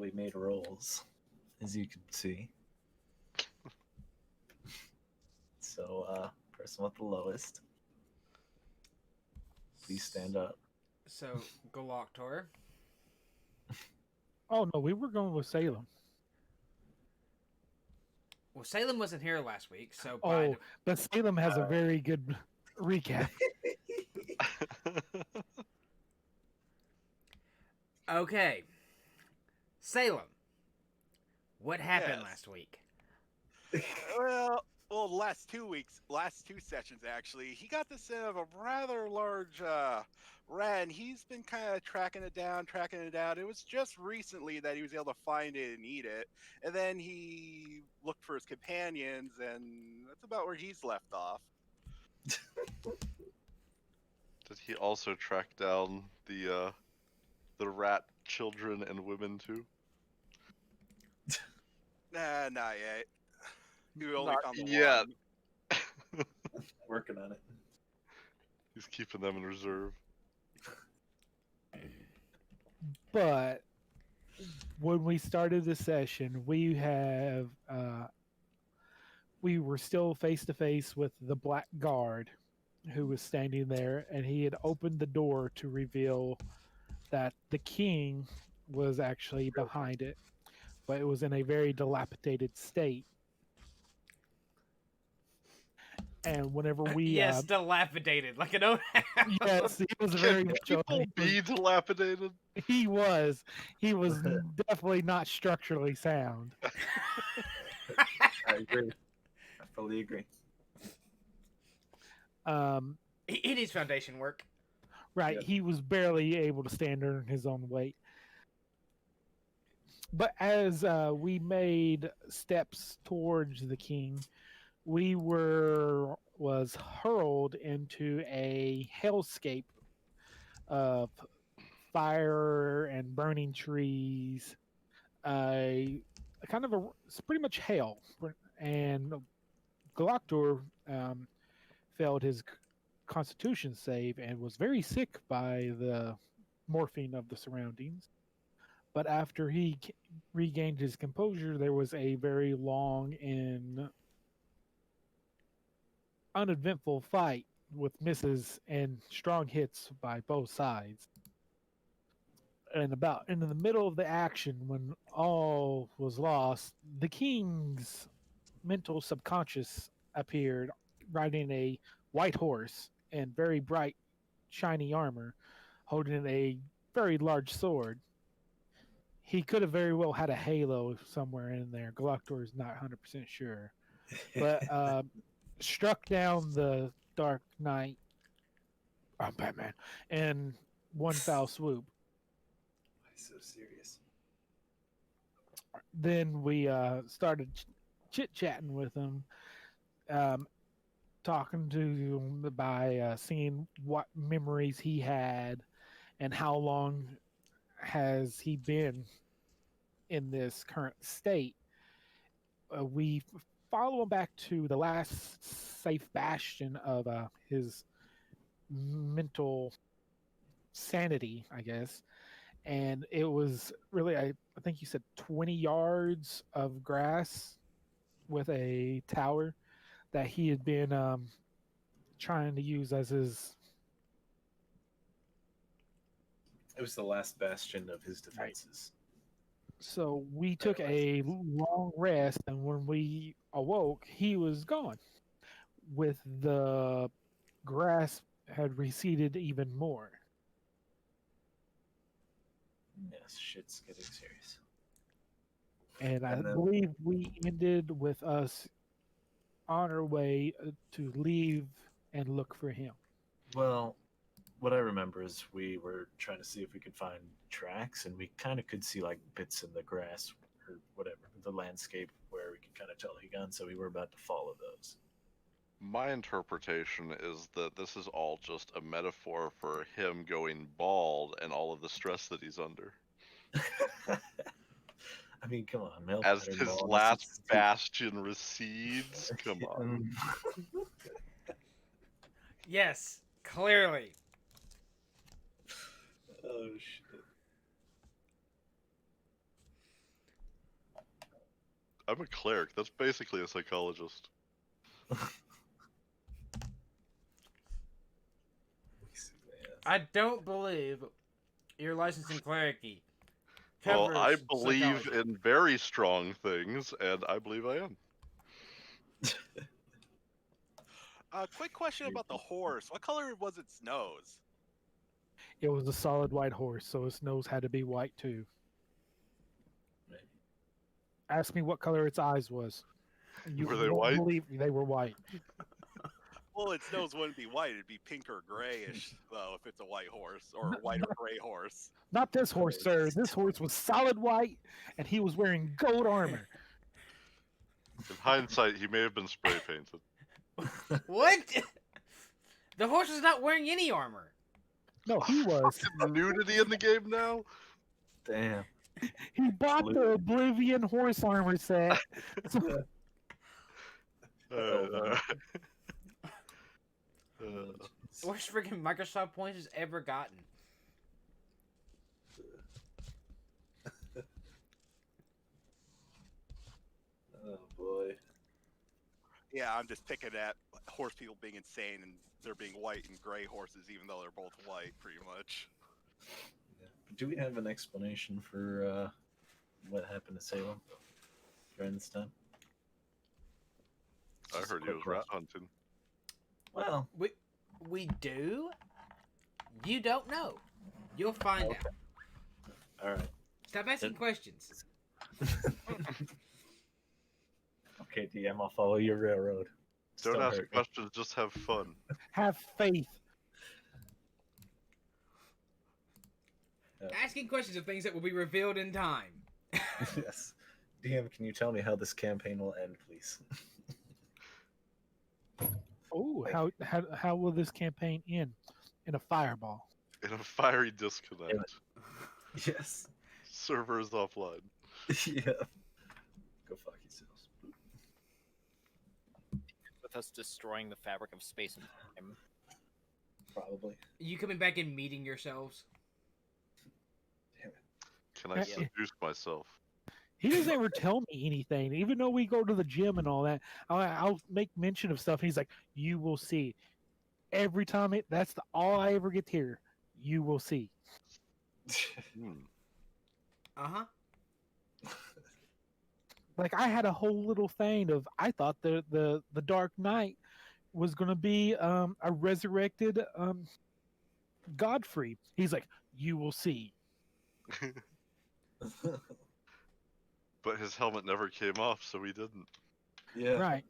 we made rolls, as you can see. So, person with the lowest, please stand up. So, Galactor. Oh no, we were going with Salem. Well, Salem wasn't here last week, so Oh, but Salem has a very good recap. Okay. Salem. What happened Yes. last week? Well, the last 2 weeks, last two sessions actually, he got the scent of a rather large rat, and he's been kind of tracking it down. It was just recently that he was able to find it and eat it, and then he looked for his companions, and that's about where he's left off. Did he also track down the rat children and women too? Nah, not yet. He only Not found the yet. one. Working on it. He's keeping them in reserve. But when we started the session, we were still face to face with the Black Guard, who was standing there, and he had opened the door to reveal that the king was actually behind it, but it was in a very dilapidated state. And whenever we yes, dilapidated, like an old house. yes, it was very much. People be dilapidated. He was definitely not structurally sound. I agree. I fully agree. He needs foundation work. Right, Yep. he was barely able to stand on his own weight. But as we made steps towards the king, we was hurled into a hellscape of fire and burning trees. It's pretty much hell. And Galactor failed his constitution save and was very sick by the morphine of the surroundings. But after he regained his composure, there was a very long and uneventful fight with misses and strong hits by both sides. And about in the middle of the action, when all was lost, the king's mental subconscious appeared riding a white horse in very bright, shiny armor, holding a very large sword. He could have very well had a halo somewhere in there. Galactor is not 100% sure. But struck down the Dark Knight, Batman, in one foul swoop. Why so serious? Then we started chit-chatting with him, talking to him by seeing what memories he had and how long has he been in this current state. We follow him back to the last safe bastion of his mental sanity, I guess. And it was really, I think you said 20 yards of grass with a tower that he had been trying to use as his. It was the last bastion of his defenses. So we took a long rest, and when we awoke, he was gone. With the grass had receded even more. Yes, shit's getting serious. And I And then- believe we ended with us on our way to leave and look for him. Well, what I remember is we were trying to see if we could find tracks, and we kind of could see like bits in the grass or whatever, the landscape where we could kind of tell he gone. So we were about to follow those. My interpretation is that this is all just a metaphor for him going bald and all of the stress that he's under. I mean, come on, male As pattern his baldness, last it's- bastion recedes, come on. Yes, clearly. Oh shit. I'm a cleric. That's basically a psychologist. I don't believe your licensing clericy Well, covers I believe psychology. in very strong things, and I believe I am. Quick question about the horse. What color was its nose? It was a solid white horse, so its nose had to be white too. Right. Ask me what color its eyes was. You Were they won't white? believe they were white. Well, its nose wouldn't be white. It'd be pink or grayish, though, if it's a white horse or a white or gray horse. Not this horse, sir. This horse was solid white, and he was wearing gold armor. In hindsight, he may have been spray painted. What? The horse is not wearing any armor. No, he was. Nudity in the game now? Damn. He bought the Oblivion horse armor set. Uh, Worst freaking Microsoft points has ever gotten. Oh boy. Yeah, I'm just picking at horse people being insane and there being white and gray horses, even though they're both white, pretty much. Yeah. Do we have an explanation for what happened to Salem during this time? I Just a heard he quick was rat question. hunting. Well, We do? You don't know. You'll find Okay. out. all right. Stop asking Then- questions. Okay, DM, I'll follow your railroad. Just Don't ask hurt me. questions, just have fun. Have faith. Asking questions of things that will be revealed in time. Yes. DM, can you tell me how this campaign will end, please? Oh, how will this campaign end? In a fireball. In a fiery disconnect. Yes. Server is offline. Yeah. Go fuck yourselves. With us destroying the fabric of space and time. Probably. You coming back and meeting yourselves? Can I Yeah. seduce myself? He doesn't ever tell me anything, even though we go to the gym and all that. I'll make mention of stuff. And he's like, "You will see." Every time that's all I ever get to hear. You will see. Hmm. Uh-huh. Like I had a whole little thing of I thought the Dark Knight was gonna be a resurrected Godfrey. He's like, "You will see." But his helmet never came off, so he didn't. Yeah. Right.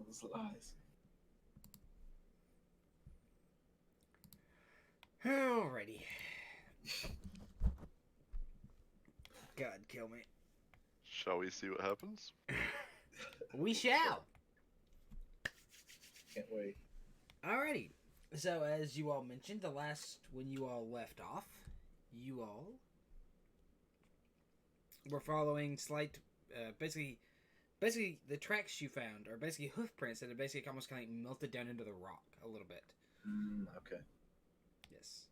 Those lies. Alrighty. God, kill me. Shall we see what happens? We shall. Can't wait. Alrighty. So, as you all mentioned, when you all left off, you all were following basically the tracks you found are basically hoof prints that are basically almost kind of melted down into the rock a little bit. Okay. Yes.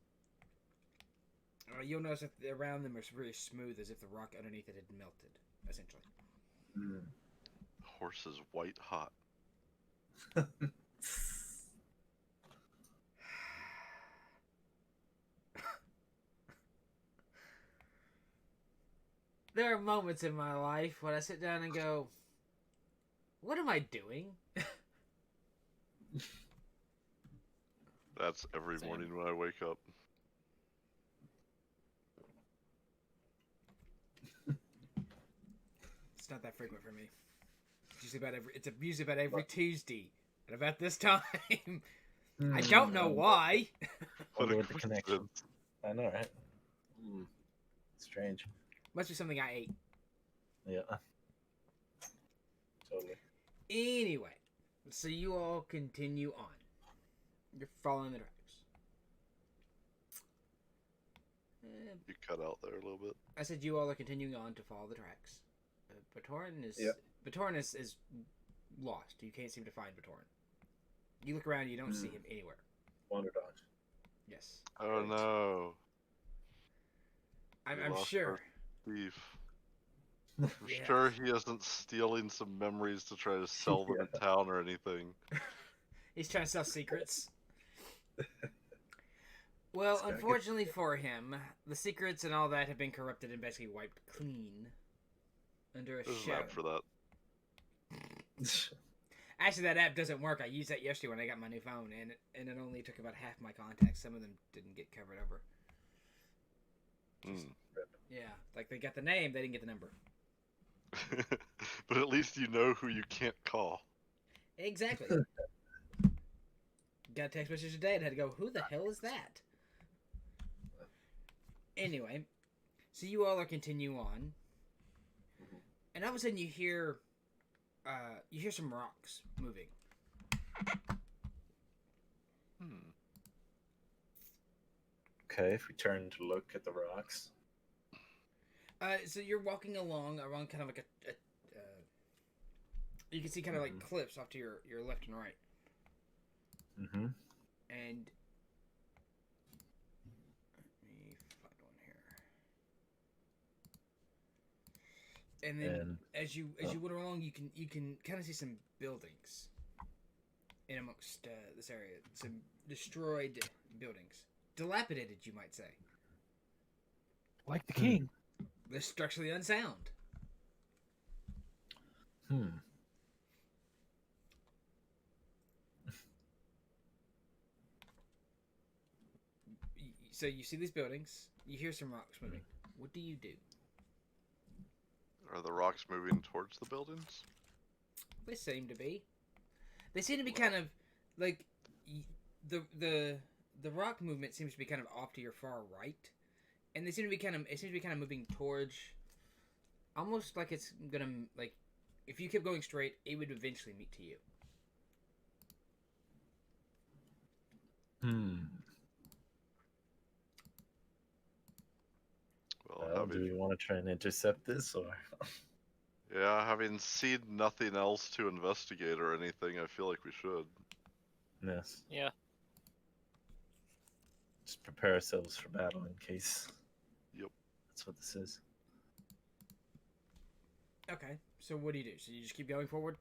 You'll notice that around them are very smooth, as if the rock underneath it had melted, essentially. Horse is white hot. There are moments in my life when I sit down and go, "What am I doing?" That's every Same. morning when I wake up. It's not that frequent for me. It's usually about every Tuesday at about this time. I don't know why. Wonder a what the connection. coincidence. I know, right? Strange. Must be something I ate. Yeah. Totally. Anyway, so you all continue on. You're following the tracks. You cut out there a little bit. I said you all are continuing on to follow the tracks. Batoran is Yep. Batoran is lost. You can't seem to find Batoran. You look around, you don't see him anywhere. Wandered on. Yes, Oh Right. no. We I'm lost sure. our Thief. I'm Yeah. sure he isn't stealing some memories to try to sell them in town or anything. He's trying to sell secrets. Well, This guy gets- unfortunately for him, the secrets and all that have been corrupted and basically wiped clean under a There's an shadow. app for that. Actually, that app doesn't work. I used that yesterday when I got my new phone, and it only took about half my contacts. Some of them didn't get covered over. Hmm. Yeah, like they got the name, they didn't get the number. But at least you know who you can't call. Exactly. Got a text message today and had to go, who the hell is that? Anyway, so you all are continue on, and all of a sudden you hear some rocks moving. Hmm. Okay, if we turn to look at the rocks. So you're walking along around kind of like you can see kind of like cliffs off to your left and right, Mm-hmm. and let me find one here. And then And as you wander along, you can kind of see some buildings in amongst this area. Some destroyed buildings, dilapidated, you might say. Like the king. They're structurally unsound. So you see these buildings, you hear some rocks moving. What do you do? Are the rocks moving towards the buildings? They seem to be. They seem to be kind of like the rock movement seems to be kind of off to your far right, and it seems to be kind of moving towards, almost like it's gonna, like, if you kept going straight, it would eventually meet to you. Well, Do we want to try and intercept this, or yeah, having seen nothing else to investigate or anything, I feel like we should. yes? Yeah. Just prepare ourselves for battle in case. Yep. That's what this is. Okay, so what do you do? So you just keep going forward?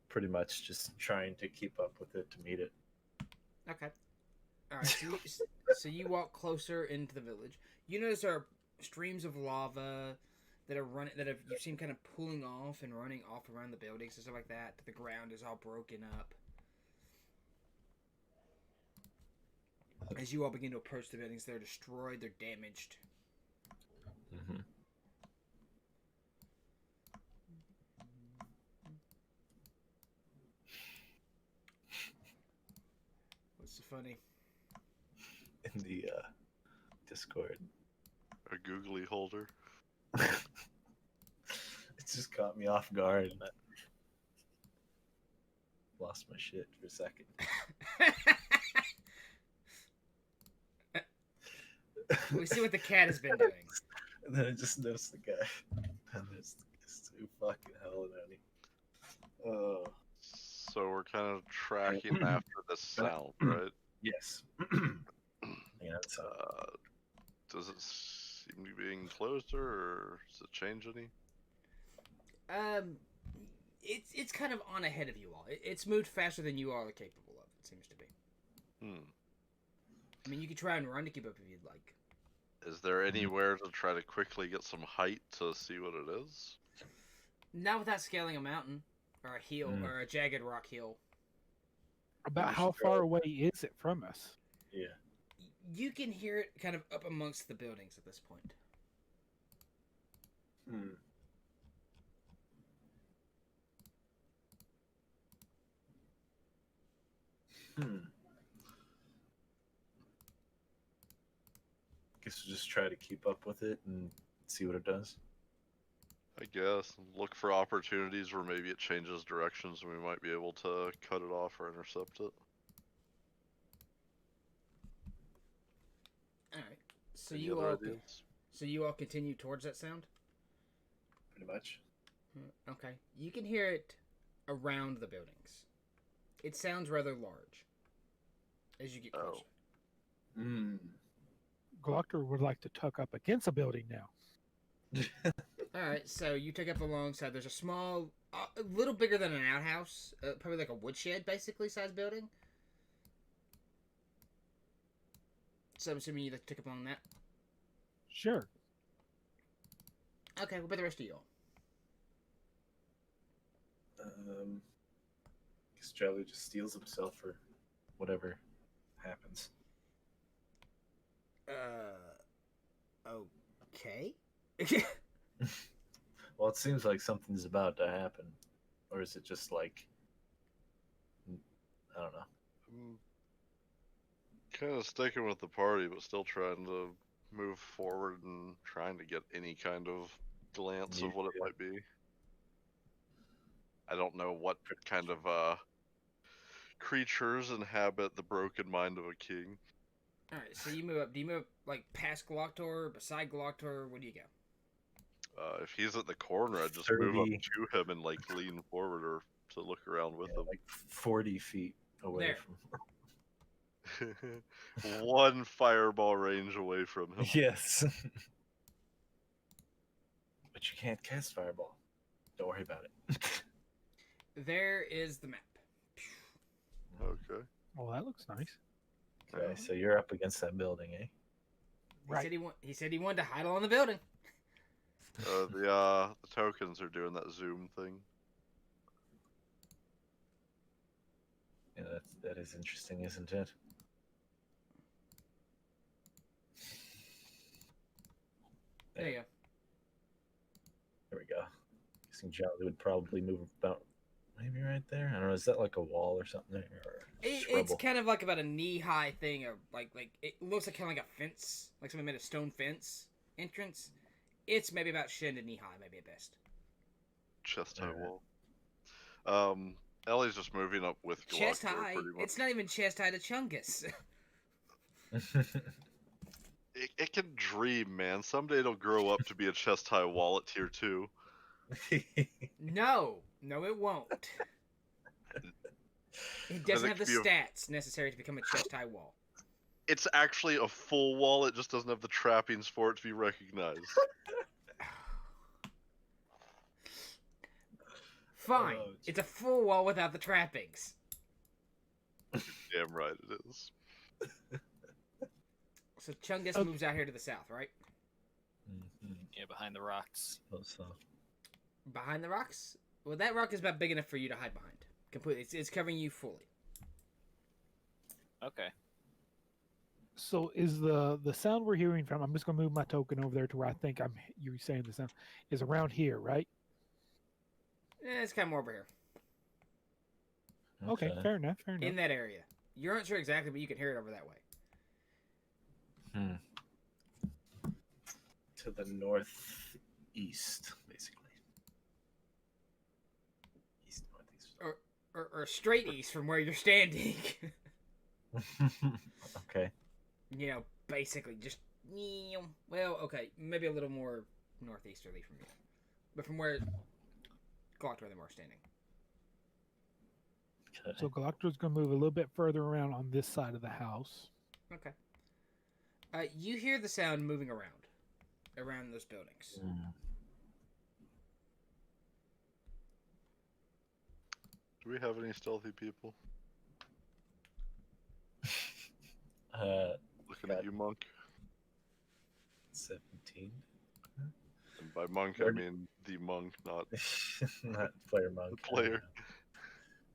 Pretty much just trying to keep up with it to meet it. Okay. All right. So you walk closer into the village. You notice there are streams of lava that are running, you've seen kind of pulling off and running off around the buildings and stuff like that. The ground is all broken up. As you all begin to approach the buildings, they're destroyed. They're damaged. Mm-hmm. What's so funny? In the Discord. A googly holder. It just caught me off guard, and I lost my shit for a second. We see what the cat has been doing. And then I just noticed the guy. And there's two fucking hell at me. Oh, So we're kind of tracking after the sound, right? yes. Yeah, so Does it seem to be being closer, or does it change any? It's kind of on ahead of you all. It's moved faster than you all are capable of. It seems to be. I mean, you could try and run to keep up if you'd like. Is there anywhere to try to quickly get some height to see what it is? Not without scaling a mountain or a hill or a jagged rock hill. About how far away is it from us? yeah. You can hear it kind of up amongst the buildings at this point. Guess we'll just try to keep up with it and see what it does. I guess. Look for opportunities where maybe it changes directions and we might be able to cut it off or intercept it. Alright. So Any you other all ideas? so you all continue towards that sound? Pretty much. Okay. You can hear it around the buildings. It sounds rather large as you get closer. Mm. Glocker would like to tuck up against a building now. All right, so you take up alongside. There's a small, a little bigger than an outhouse, probably like a woodshed, basically, size building. So I'm assuming you like to take up along that. Sure. Okay, what about the rest of y'all? Guess Charlie just steals himself or whatever happens. Okay. Well, it seems like something's about to happen, or is it just like I don't know? I'm kind of sticking with the party, but still trying to move forward and trying to get any kind of glance of what it might be. I don't know what kind of creatures inhabit the broken mind of a king. All right, so you move up. Do you move up like past Gloctor, beside Gloctor? Where do you go? If he's at the corner, I'd just move 30. up to him and like lean forward or to look around with Like 40 feet away There. him. One fireball range away from him. Yes. But you can't cast fireball. Don't worry about it. There is the map. Okay. Well, that looks nice. Okay, so you're up against that building, eh? Right. He said he wanted to hide on the building. The tokens are doing that zoom thing. Yeah, that is interesting, isn't it? There you go. There we go. Guessing Jolly would probably move about maybe right there. I don't know. Is that like a wall or something there? Or It's rubble? kind of like about a knee-high thing, or like it looks like kind of like a fence, like somebody made a stone fence entrance. It's maybe about shin to knee-high, maybe at best. Chest high Alright. wall. Ellie's just moving up with Chest Galactor high. pretty much. It's not even chest high to Chungus. It can dream, man. Someday it'll grow up to be a chest high wall at tier 2. No, it won't. It doesn't have the could be stats necessary to become a chest high wall. It's actually a full wall, it just doesn't have the trappings for it to be recognized. Fine, Oh, it's a full wall without the trappings. Damn right it is. So Chungus Okay. moves out here to the south, right? Mhm. Yeah, behind the rocks. Suppose so. Behind the rocks? Well, that rock is about big enough for you to hide behind. Completely. It's covering you fully. Okay. So is the sound we're hearing from? I'm just gonna move my token over there to where I think you're saying the sound is around here, right? It's kind of more over here. Okay, fair enough. Fair enough. In that area. You aren't sure exactly, but you can hear it over that way. To the northeast, basically. East, northeast. Or straight east from where you're standing. Okay. You know, basically just... Well, okay, maybe a little more northeasterly from you. But from where Gloctor them are standing. Okay. So Galactor's gonna move a little bit further around on this side of the house. Okay. You hear the sound moving around those buildings. Do we have any stealthy people? Looking at God. you, Monk. 17. And by monk, Where I do- mean the monk, not Not player monk. the player.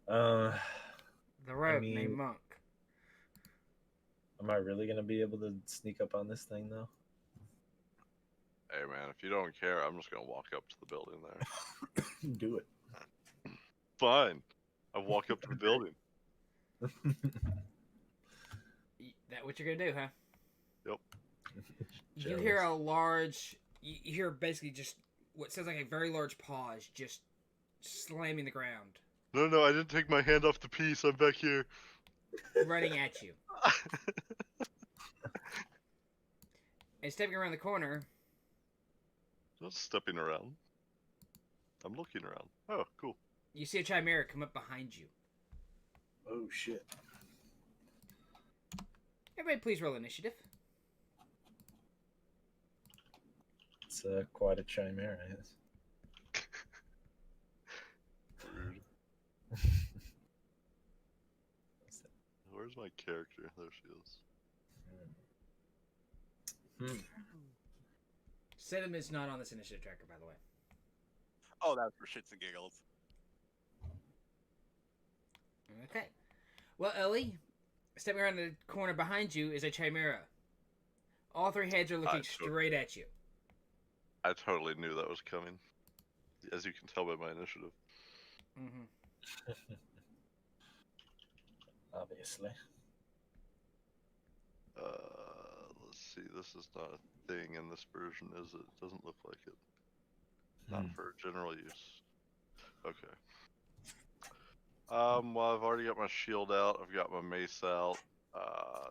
The rogue mean- named Monk. Am I really gonna be able to sneak up on this thing though? Hey man, if you don't care, I'm just gonna walk up to the building there. Do it. Fine. I walk up to the building. That what you're gonna do, huh? Yep. You hear a large... You hear basically just what sounds like a very large pause just slamming the ground, No, I didn't take my hand off the piece. I'm back here. running at you. And stepping around the corner, Not stepping around. I'm looking around. Oh, cool. you see a chimera come up behind you. Oh shit. Everybody please roll initiative. It's quite a chimera. Yes. Rude. Where's my character? There she is. Sedum is not on this initiative tracker, by the way. Oh, that was for shits and giggles. Okay. Well, Ellie, stepping around the corner behind you is a chimera. All three heads are looking straight at you. I totally knew that was coming. As you can tell by my initiative. Mm-hmm. Obviously. Let's see. This is not a thing in this version, is it? Doesn't look like it. Not for general use. Okay. Well, I've already got my shield out. I've got my mace out.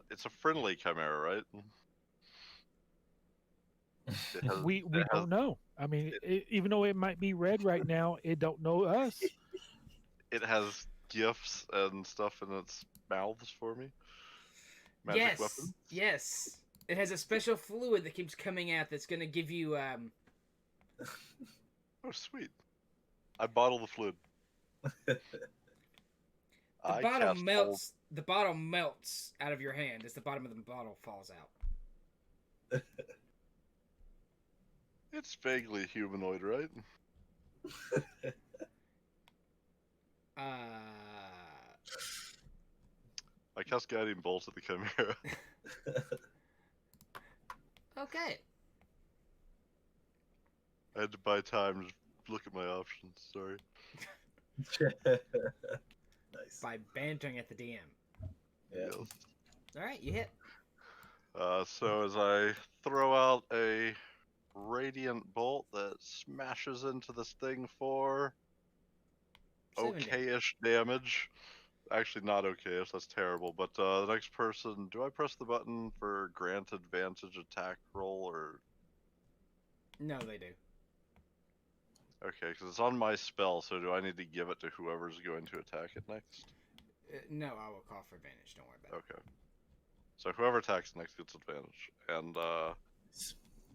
It's a friendly chimera, right? We don't know. I mean, even though it might be red right now, it don't know us. It has gifts and stuff in its mouths for me. Magic Yes. weapons. Yes. It has a special fluid that keeps coming out that's going to give you Oh, sweet. I bottle the fluid. The bottle melts. The bottle melts out of your hand as the bottom of the bottle falls out. It's vaguely humanoid, right? I cast Guiding Bolt at the Chimera. Okay. I had to buy time to look at my options, sorry. Nice. By bantering at the DM. Yeah. Yes. Alright, you hit. So as I throw out a Radiant Bolt that smashes into this thing for 7 damage. okay-ish damage. Actually, not okay-ish, that's terrible. But the next person, do I press the button for grant advantage attack roll, or... No, they do. Okay, because it's on my spell, so do I need to give it to whoever's going to attack it next? No, I will call for advantage. Don't worry about Okay. So whoever attacks next gets advantage. And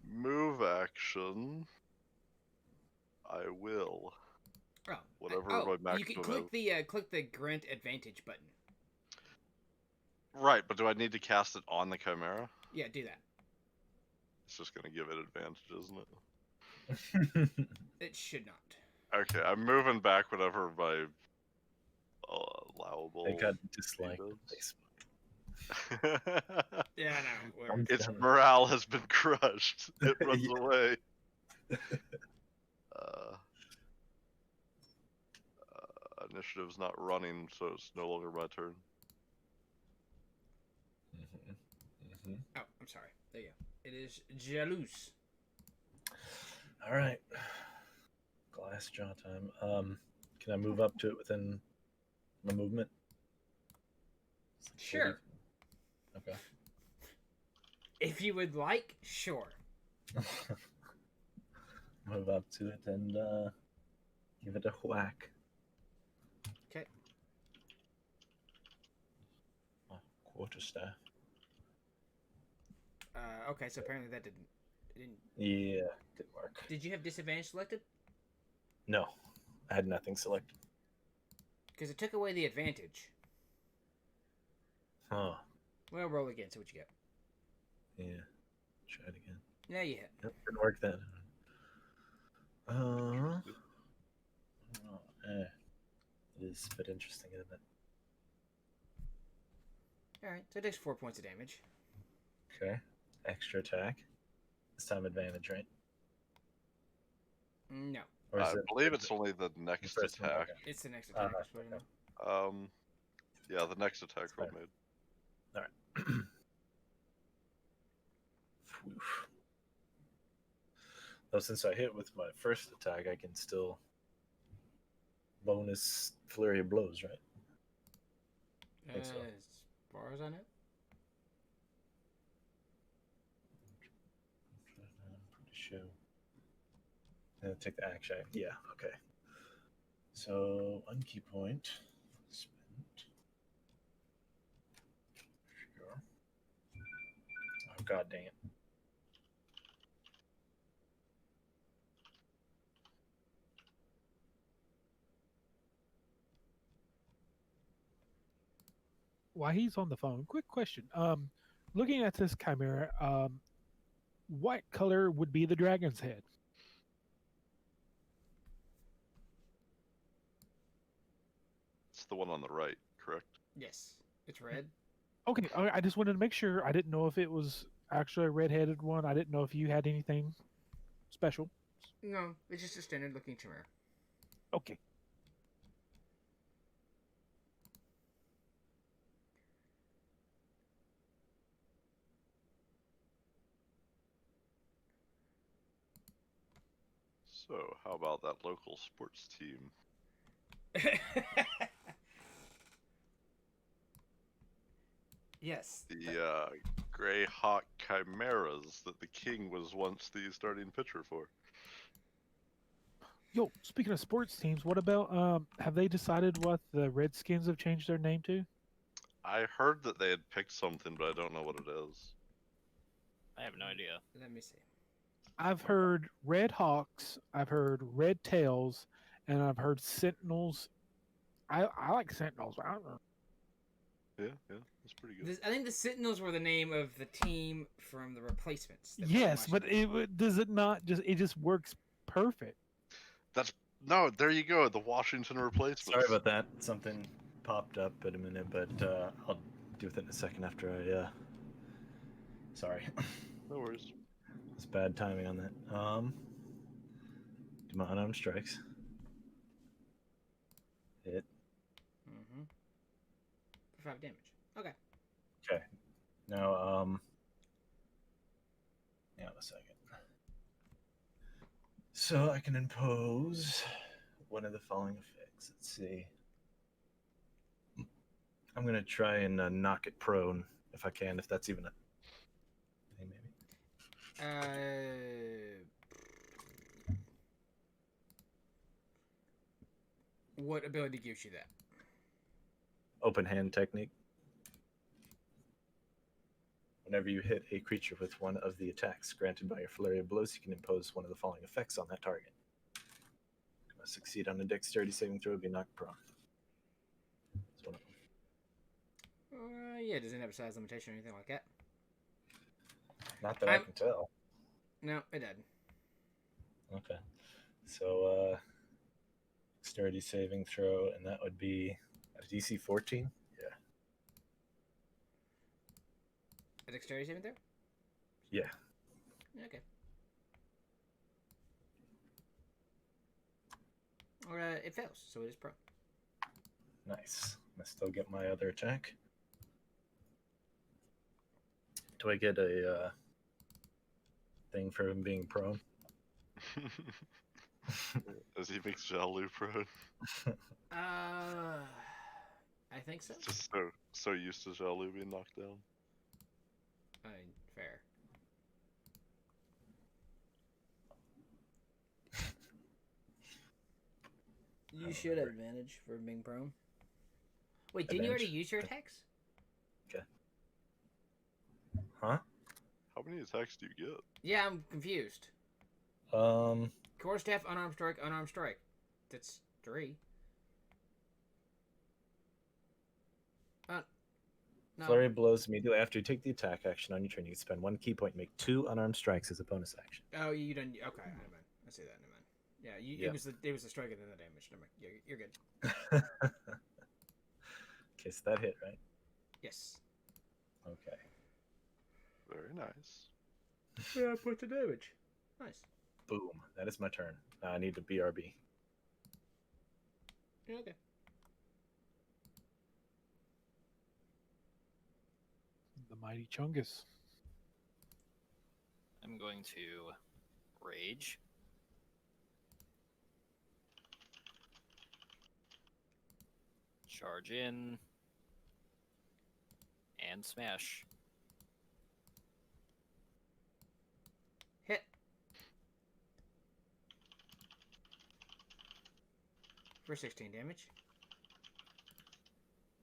move action, I will. Oh, Whatever oh, my you can maximum click the grant advantage button. Right, but do I need to cast it on the Chimera? Yeah, do that. It's just going to give it advantage, isn't it? It should not. Okay, I'm moving back whatever my allowable. They got disliked. is. Yeah, no. Whatever. Its morale has been crushed. It runs Yeah. away. Initiative's not running, so it's no longer my turn. Oh, I'm sorry. There you go. It is Jalouse. All right. Glass jaw time. Can I move up to it within my movement? Sure. Okay. If you would like, sure. Move up to it and give it a whack. Okay. Oh, quarterstaff. Okay, so apparently that didn't. Yeah, didn't work. Did you have disadvantage selected? No, I had nothing selected. Because it took away the advantage. Huh. Well, roll again. See what you get. Yeah. Try it again. Yeah, you hit. Nope, didn't work then. It is a bit interesting, isn't it? Alright, so it takes 4 points of damage. Okay. Extra attack. This time advantage, right? No. Or is I it believe it's only the next first one? attack. Okay. It's the next attack. okay. just so you know. Yeah, the next attack roll Fine. made. All right. Though since I hit with my first attack, I can still bonus flurry of blows, right? think so. As far as I know. I'm pretty sure. And take the action. Yeah, okay. So, 1 key point. Spent. Sure. Oh, god dang it. while he's on the phone, quick question. Looking at this chimera, what color would be the dragon's head? It's the one on the right, correct? Yes, it's red. Okay, I just wanted to make sure. I didn't know if it was actually a red-headed one. I didn't know if you had anything special. No, it's just a standard looking chimera. Okay. So, how about that local sports team? Yes. The Grey Hawk Chimeras that the king was once the starting pitcher for. Yo, speaking of sports teams, what about have they decided what the Redskins have changed their name to? I heard that they had picked something, but I don't know what it is. I have no idea. Let me see. I've heard Red Hawks, I've heard Red Tails, and I've heard Sentinels. I like Sentinels. I don't know. Yeah, that's pretty good. I think the Sentinels were the name of the team from the Replacements. that played Yes, but Washington. does it not just it just works perfect. No, there you go. The Washington replacements. Sorry about that. Something popped up in a minute, but I'll deal with it in a second after I. Sorry, No worries. it's bad timing on that. Do my unarmed strikes. Hit. Mm-hmm. For 5 damage. Okay. Okay. Now, yeah, a second. So I can impose one of the following effects. Let's see. I'm gonna try and knock it prone if I can, if that's even a thing, maybe. What ability gives you that? Open hand technique. Whenever you hit a creature with one of the attacks granted by your flurry of blows, you can impose one of the following effects on that target. You must succeed on a dexterity saving throw, be knocked prone. That's one of them. Yeah, does it have a size limitation or anything like that? Not that I can tell. No, it doesn't. Okay. So, dexterity saving throw, and that would be a DC 14? Yeah. A dexterity saving throw? Yeah. Okay. It fails, so it is prone. Nice. I still get my other attack. Do I get a thing for him being prone? As he makes Jalu prone. I think so. Just so used to Jalu being knocked down. I mean, fair. You should have advantage for being prone. Wait, didn't you already use your attacks? Huh? How many attacks do you get? Yeah, I'm confused. Core staff, unarmed strike, unarmed strike. That's 3. No. Flurry of blows immediately after you take the attack action on your turn. You can spend 1 key point and make 2 unarmed strikes as a bonus action. Oh, you didn't. Okay, never mind. I see that. Never mind. Yeah, Yeah. it was the strike and then the damage. Never mind. Yeah, you're good. Okay, so that hit, right? Yes. Okay. Very nice. Yeah, put the damage. Nice. Boom. That is my turn. Now I need to BRB. Yeah, okay. The mighty Chungus. I'm going to rage. Charge in. And smash. Hit. For 16 damage.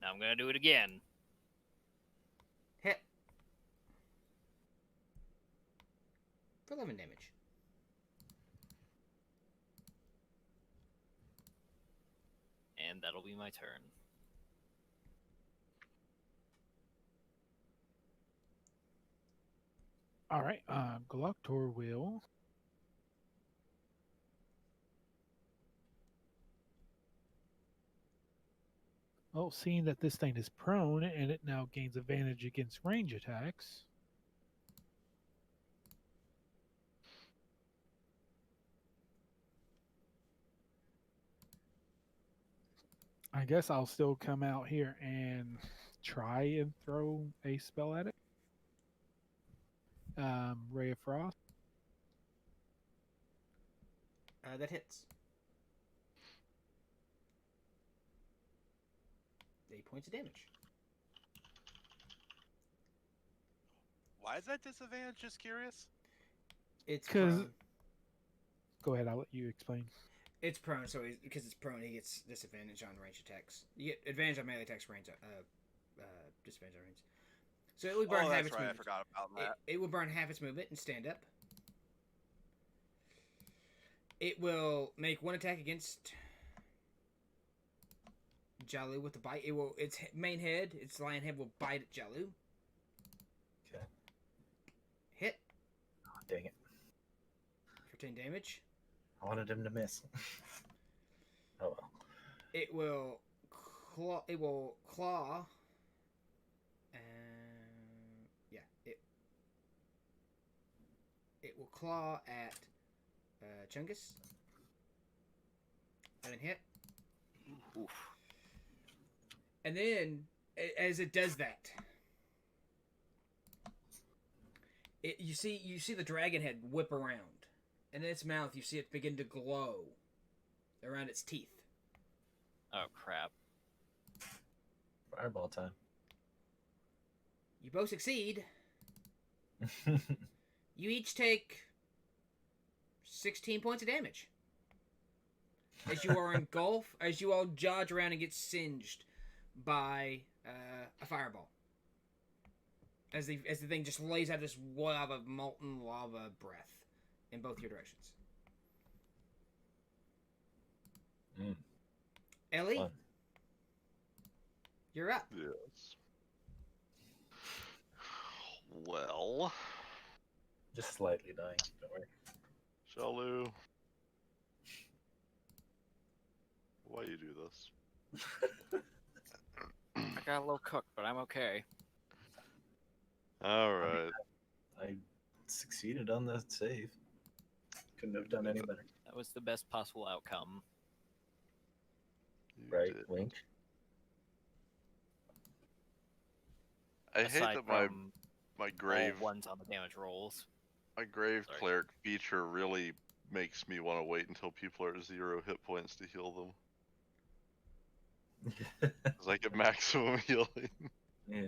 Now I'm going to do it again. Hit. For 11 damage. And that'll be my turn. All right. Galactor will. Oh, seeing that this thing is prone and it now gains advantage against range attacks. I guess I'll still come out here and try and throw a spell at it. Ray of Frost. That hits. 8 points of damage. Why is that disadvantage? Just curious. It's 'Cause- prone. Go ahead, I'll let you explain. It's prone, so because it's prone, he gets disadvantage on range attacks. You get advantage on melee attacks, range, disadvantage on range. So it would burn Oh, half that's its right. I movement. forgot about that. It would burn half its movement and stand up. It will make one attack against Jalu with the bite. It will. Its main head, its lion head, will bite at Jalu. Okay. Hit Oh, dang it. for 10 damage. I wanted him to miss. Oh well. It will claw. It will claw. Yeah. It will claw at Chungus. And then hit. Oof. And then, as it does that, you see the dragon head whip around, and in its mouth you see it begin to glow around its teeth. Oh crap. Fireball time. You both succeed. You each take 16 points of damage as you are engulfed, as you all dodge around and get singed by a fireball. As the thing just lays out this web of molten lava breath in both your directions. Mm, Ellie, fun. you're up. Yes. Well, Just slightly dying. Don't worry. Shalu, why you do this? I got a little cooked, but I'm okay. All right. I succeeded on the save. Couldn't have done any better. That was the best possible outcome. You Right, did. Link? I hate Aside that my from my grave all ones on the damage rolls. my grave Sorry. cleric feature really makes me want to wait until people are at 0 hit points to heal them. Cause I get maximum healing. Yeah.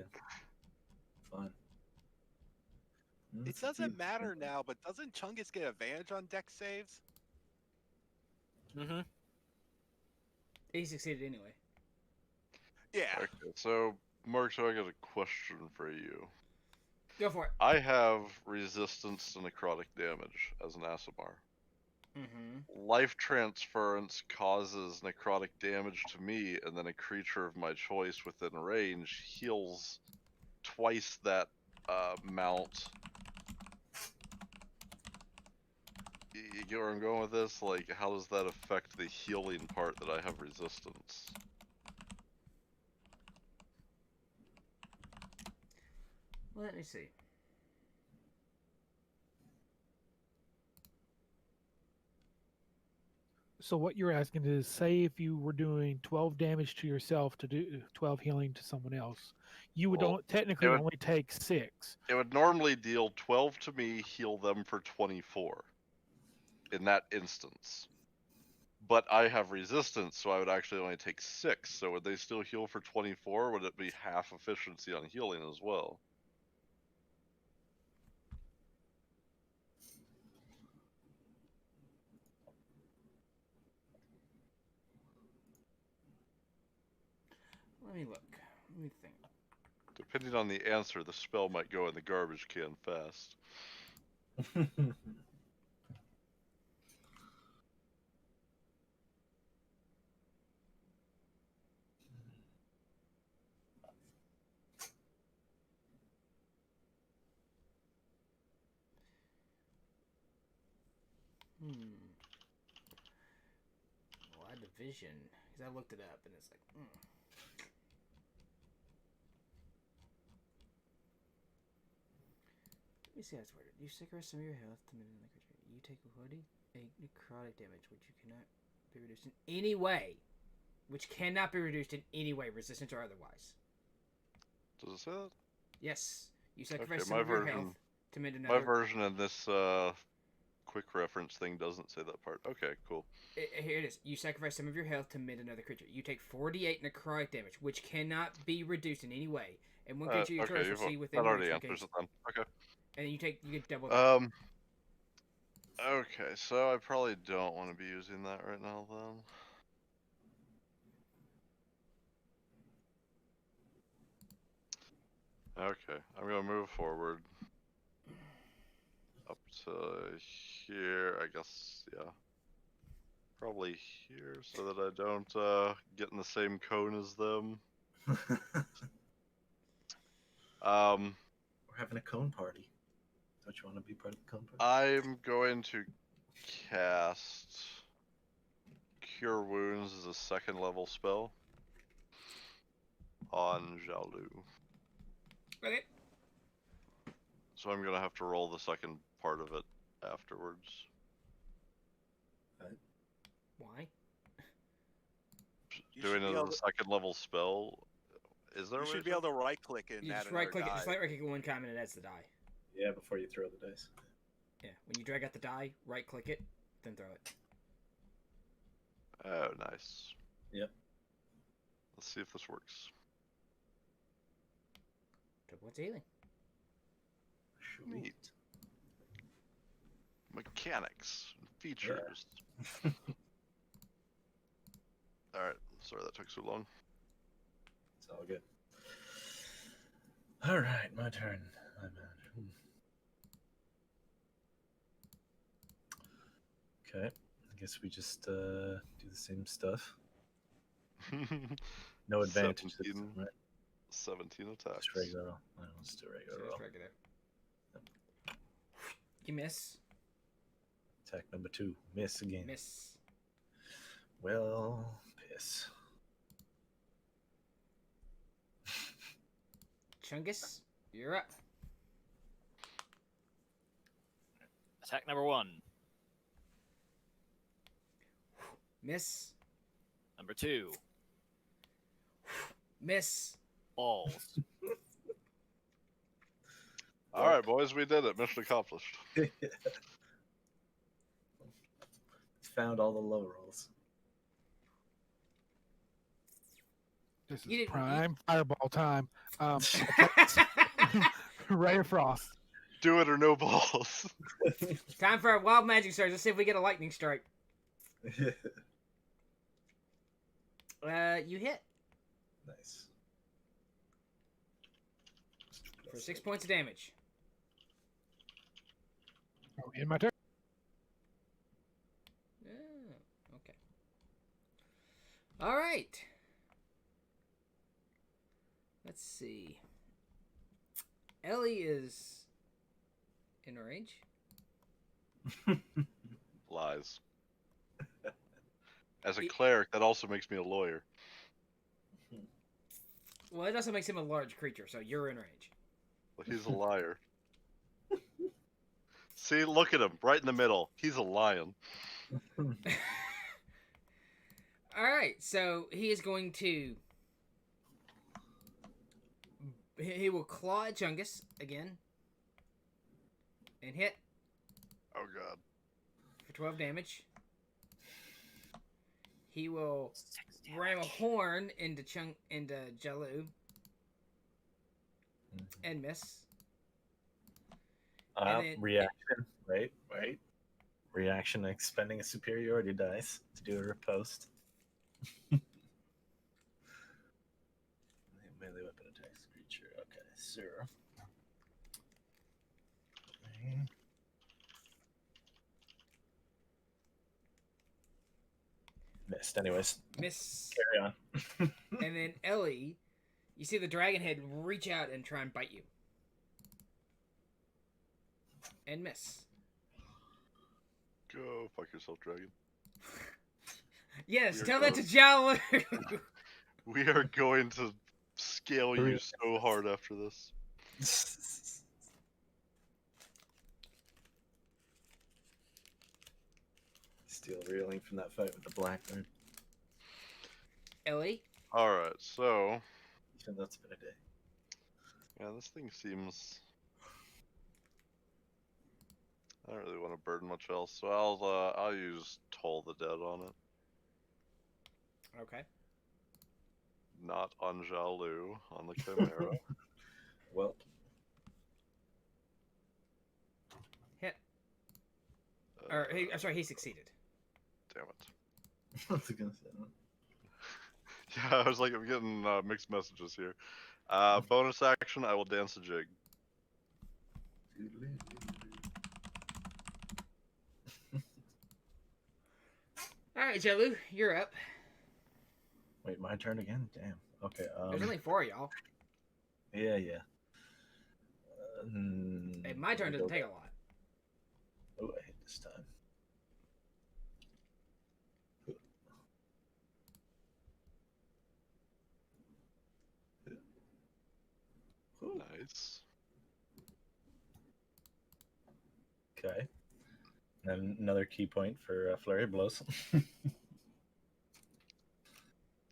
Fun. It doesn't matter now, but doesn't Chungus get advantage on deck saves? Mm-hmm. He succeeded anyway. Yeah. Okay, so Mark, so I got a question for you. Go for it. I have resistance to necrotic damage as an Asimar. Mm-hmm. Life transference causes necrotic damage to me, and then a creature of my choice within range heals twice that amount. You get where I'm going with this? Like, how does that affect the healing part that I have resistance? Let me see. So what you're asking is, say if you were doing 12 damage to yourself to do 12 healing to someone else, you would Well, technically it would- only take 6. It would normally deal 12 to me, heal them for 24 in that instance. But I have resistance, so I would actually only take 6. So would they still heal for 24? Would it be half efficiency on healing as well? Let me look. Let me think. Depending on the answer, the spell might go in the garbage can fast. Well, I had the vision because I looked it up and it's like. Let me see how it's worded. You sacrifice some of your health to move another creature. You take a necrotic damage, which you cannot be reduced in any way. Which cannot be reduced in any way, resistance or otherwise. Does it say that? Yes. You sacrifice Okay, some my of your version- health to mend My another. version of this quick reference thing doesn't say that part. Okay, cool. Here it is. You sacrifice some of your health to mend another creature. You take 48 necrotic damage, which cannot be reduced in any way. And one creature you Okay, control shall see within that already reach answers gains- it then. Okay. And you get double. Okay, so I probably don't want to be using that right now then. Okay, I'm gonna move forward up to here, I guess, yeah. Probably here so that I don't get in the same cone as them. We're having a cone party. Don't you want to be part of the cone party? I'm going to cast Cure Wounds as a 2nd level spell on Xiaolu. Okay. So I'm gonna have to roll the second part of it afterwards. Why? You Doing should it be as able a to- 2nd level spell. Is there You a way should be able to right click it and You add just right click it. another Just die. right click it one time and it adds the die. Yeah, before you throw the dice. Yeah. When you drag out the die, right click it, then throw it. Oh, nice. Yep. Let's see if this works. What's healing? Neat. Mechanics and features. Alright, sorry that took so long. It's all good. All right, my turn. My bad. Okay, I guess we just do the same stuff. No advantage this 17. time, right? 17 attacks. Just regular roll. I don't let's do regular So roll. just regular. You miss. Attack number 2. Miss again. Miss. Well, piss. Chungus, you're up. Attack number 1. Miss. Number 2. Miss. Balls. Alright, boys, we did it. Mission accomplished. Found all the low rolls. This You is didn't- prime fireball time. Ray of Frost. Do it or no balls. Time for our wild magic surge. Let's see if we get a lightning strike. You hit Nice. for 6 points of damage. Oh, in my turn. Oh, okay. All right. Let's see. Ellie is in range. Lies. As a cleric, that also makes me a lawyer. Well, it also makes him a large creature, so you're in range. Well, he's a liar. See, look at him, right in the middle. He's a lion. All right, so he is going to. He will claw at Chungus again. And hit Oh god. for 12 damage. He will ram a horn into Jaloo and miss. And then- Reaction, right? Right. Reaction, expending a superiority dice to do a riposte. Melee weapon attacks creature. Okay, sir. Okay. Missed. Anyways, Miss. carry on. And then Ellie, you see the dragon head reach out and try and bite you. And miss. Go. Go fuck yourself, dragon. Yes, We're tell that to going- Jowler. We are going to scale you Real- so hard after this. Still reeling from that fight with the Blackbird. Ellie? Alright, so Even though it's been a day. yeah, this thing seems I don't really want to burden much else, so I'll use Toll the Dead on it. Okay. Not on Jalu, on the Chimera. Well, Hit. Or, I'm sorry, he succeeded. Damn it. I was gonna say that. Yeah, I was like, I'm getting mixed messages here. Bonus action, I will dance a jig. Alright, Jelu, you're up. Wait, my turn again? Damn. Okay. There's only 4 of y'all. Yeah, yeah. Hey, my turn doesn't take a lot. Oh, I hit this time. Nice. Okay. And another key point for Flurry of Blows.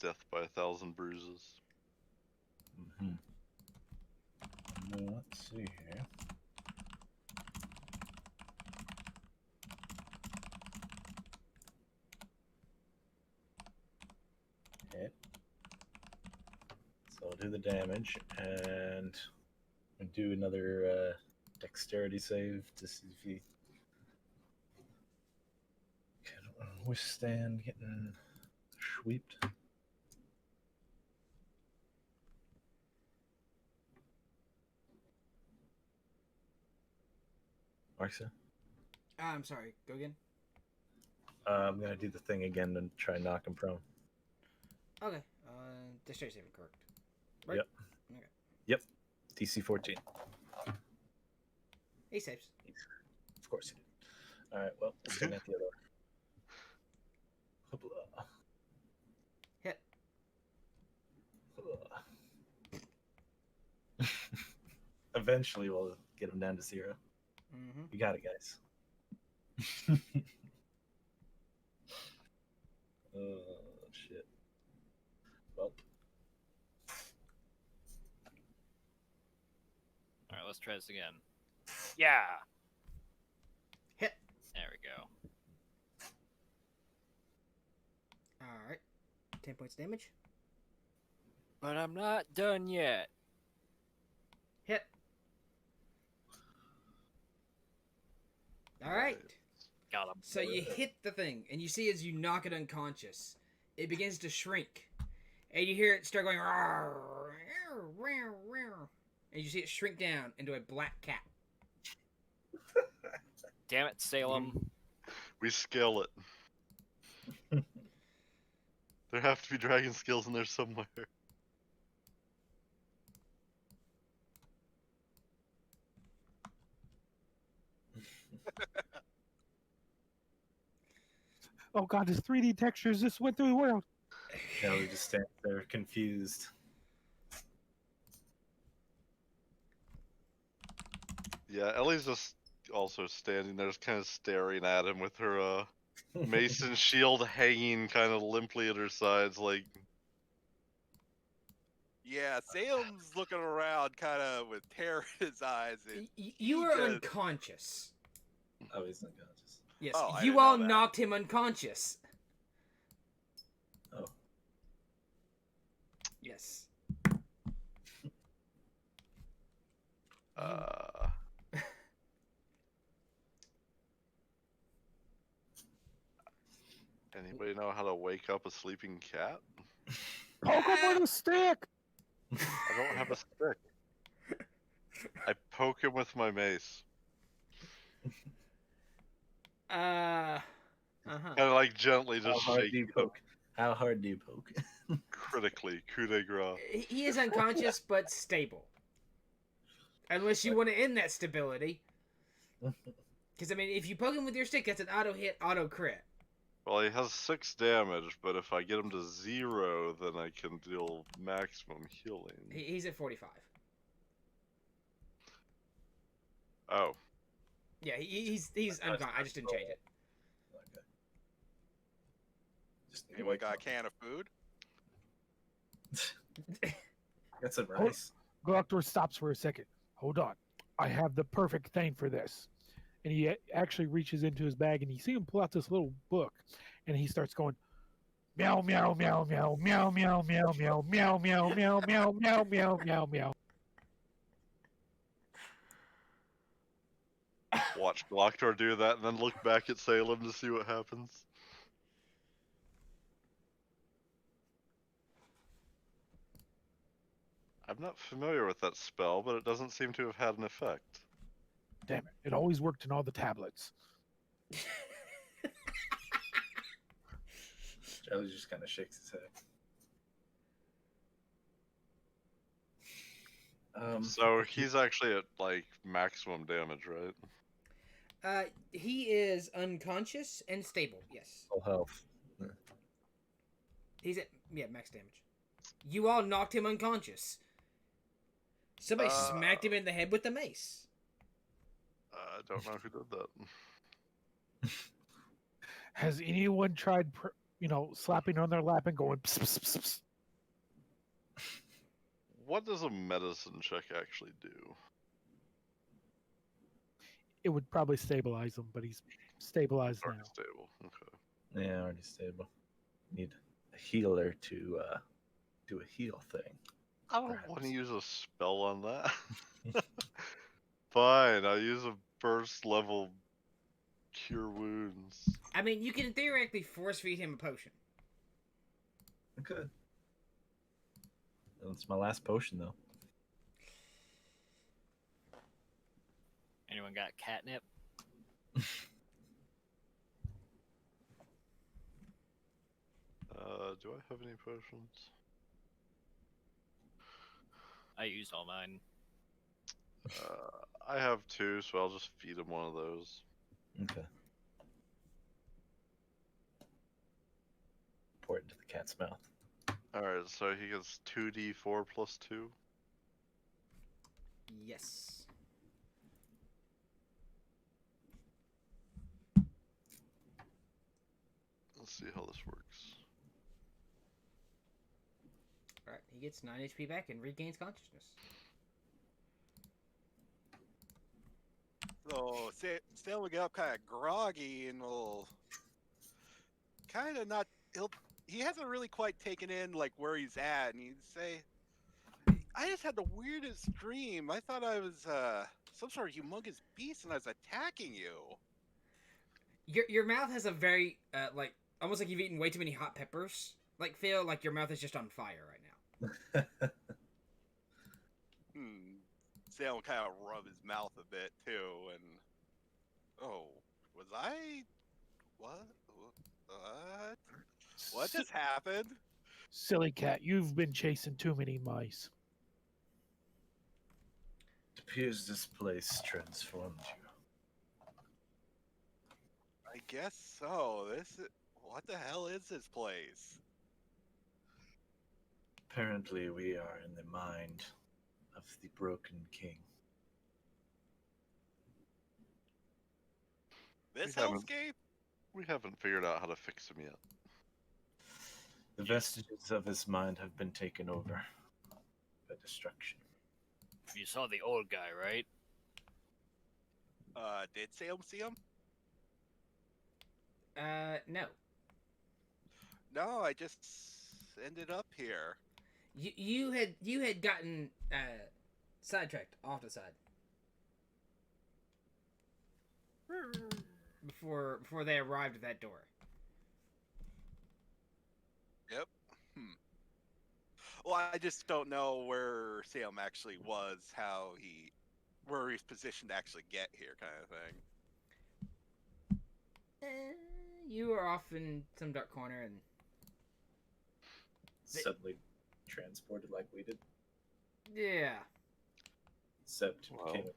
Death by 1,000 bruises. Mm-hmm. Let's see here. Hit. So I'll do the damage and do another dexterity save to see if he can withstand getting sweeped. Marcia? I'm sorry, go again. I'm gonna do the thing again and try and knock him prone. Okay. Dexterity saving, correct. Right? Yep. Okay. Yep. DC 14. He saves. Of course he did. Alright, well, swing at the other. Hoopla. Hit. Hoopla. Eventually we'll get him down to 0. Mm-hmm. You got it, guys. Oh, shit. Well, Alright, let's try this again. Yeah! Hit. There we go. Alright. 10 points damage. But I'm not done yet. Hit. Alright. Got him. So you hit the thing, and you see as you knock it unconscious, it begins to shrink. And you hear it start going, "Rawr, rawr, rawr, rawr." And you see it shrink down into a black cat. Damn it, Salem. We scale it. There have to be dragon skills in there somewhere. Oh god, this 3D textures just went through the world. yeah, we just stand there confused. Yeah, Ellie's just also standing there, just kind of staring at him with her mason shield hanging kind of limply at her sides, like. Yeah, Salem's looking around kind of with terror in his eyes. And You were just- unconscious. Oh, he's unconscious. Yes, Oh, I you didn't all know that. knocked him unconscious. Oh. Yes. Anybody know how to wake up a sleeping cat? Poke him with a stick! I don't have a stick. I poke him with my mace. Uh-huh. Kind of like gently How just hard shake do you poke? How hard do you poke? critically. Coup de grace. He is unconscious, but stable. Unless you want to end that stability. Because I mean, if you poke him with your stick, that's an auto hit, auto crit. Well, he has 6 damage, but if I get him to 0, then I can deal maximum healing. He's at 45. Oh, Yeah, he's unconscious. I just didn't change it. Okay. Just need to Anyone wake got a up. can of food? Got some Hold- rice. Galactor stops for a second. Hold on. I have the perfect thing for this. And he actually reaches into his bag and you see him pull out this little book and he starts going meow meow meow meow meow meow meow meow meow meow meow meow meow meow meow meow. watch Galactor do that and then look back at Salem to see what happens. I'm not familiar with that spell, but it doesn't seem to have had an effect. Damn it. It always worked in all the tablets. Charlie just kind of shakes his head. So he's actually at like maximum damage, right? He is unconscious and stable. Yes, full health. he's at max damage. You all knocked him unconscious. Somebody smacked him in the head with the mace. I don't know who did that. Has anyone tried, slapping on their lap and going pss, pss, pss, pss? What does a medicine check actually do? It would probably stabilize him, but he's stabilized Already now. stable. Okay. Yeah, already stable. Need a healer to do a heal thing. I don't Perhaps. want to use a spell on that. Fine, I'll use a first level cure wounds. I mean, you can theoretically force feed him a potion. I could. It's my last potion, though. Anyone got catnip? Do I have any potions? I used all mine. I have 2, so I'll just feed him one of those. Okay. Pour it into the cat's mouth. Alright, so he gets 2d4 plus 2. Yes. Let's see how this works. Alright, he gets 9 HP back and regains consciousness. So Stan will get up kind of groggy and will kind of not. He hasn't really quite taken in like where he's at, and he'd say, "I just had the weirdest dream. I thought I was some sort of humongous beast, and I was attacking you." Your mouth has a very like almost like you've eaten way too many hot peppers. Like feel like your mouth is just on fire right now. Stan will kind of rub his mouth a bit too, and was I? What? What just happened? Silly cat, you've been chasing too many mice. It appears this place transformed you. I guess so. What the hell is this place? Apparently, we are in the mind of the Broken King. This We haven't- hellscape? We haven't figured out how to fix him yet. The vestiges of his mind have been taken over by destruction. You saw the old guy, right? Did Salem see him? No. No, I just ended up here. You had gotten sidetracked off the side before they arrived at that door. Well, I just don't know where Salem actually was, where he's positioned to actually get here, kind of thing. You are off in some dark corner, and Suddenly transported like we did. yeah, Except Wow. became a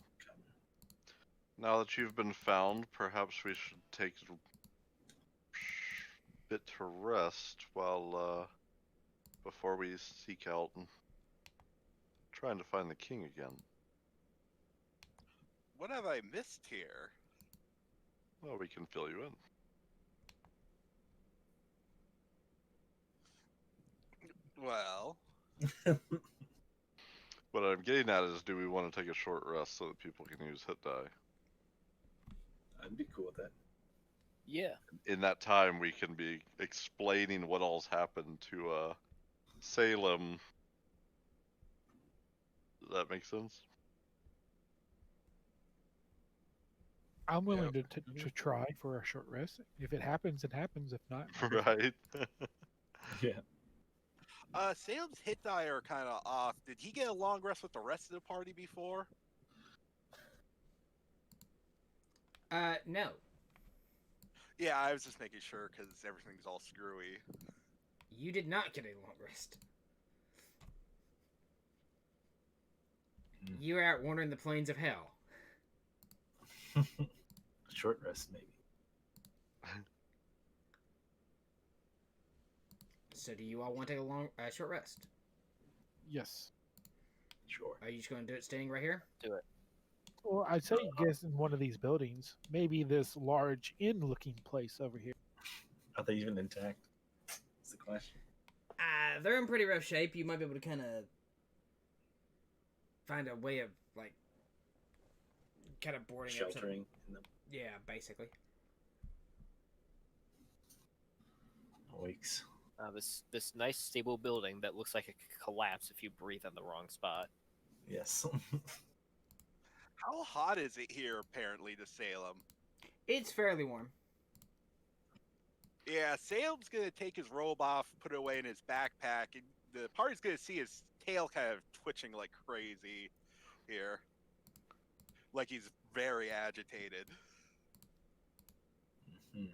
Now that you've been found, perhaps we should take a bit to rest while, before we seek out and trying to find the king again. What have I missed here? Well, we can fill you in. Well, What I'm getting at is, do we want to take a short rest so that people can use hit die? I'd be cool with that. Yeah. In that time, we can be explaining what all's happened to Salem. Does that make sense? I'm willing Yep. to try for a short rest. If it happens, it happens. If not, Right. Yeah. Salem's hit die are kind of off. Did he get a long rest with the rest of the party before? No. Yeah, I was just making sure because everything's all screwy. You did not get a long rest. Hmm. You were out wandering the plains of hell. Short rest, maybe. So do you all want to take a long, short rest? yes. Sure. Are you just going to do it staying right here? Or I'd say guess in one of these buildings, maybe this large inn-looking place over here. Are they even intact? That's the question. They're in pretty rough shape. You might be able to kind of find a way of, like, kind of boarding up some... Sheltering in them. Yeah, basically. Weeks. This nice stable building that looks like it could collapse if you breathe in the wrong spot. Yes. How hot is it here, apparently, to Salem? It's fairly warm. Yeah, Salem's gonna take his robe off, put it away in his backpack, and the party's gonna see his tail kind of twitching like crazy here. Like he's very agitated. Mhm.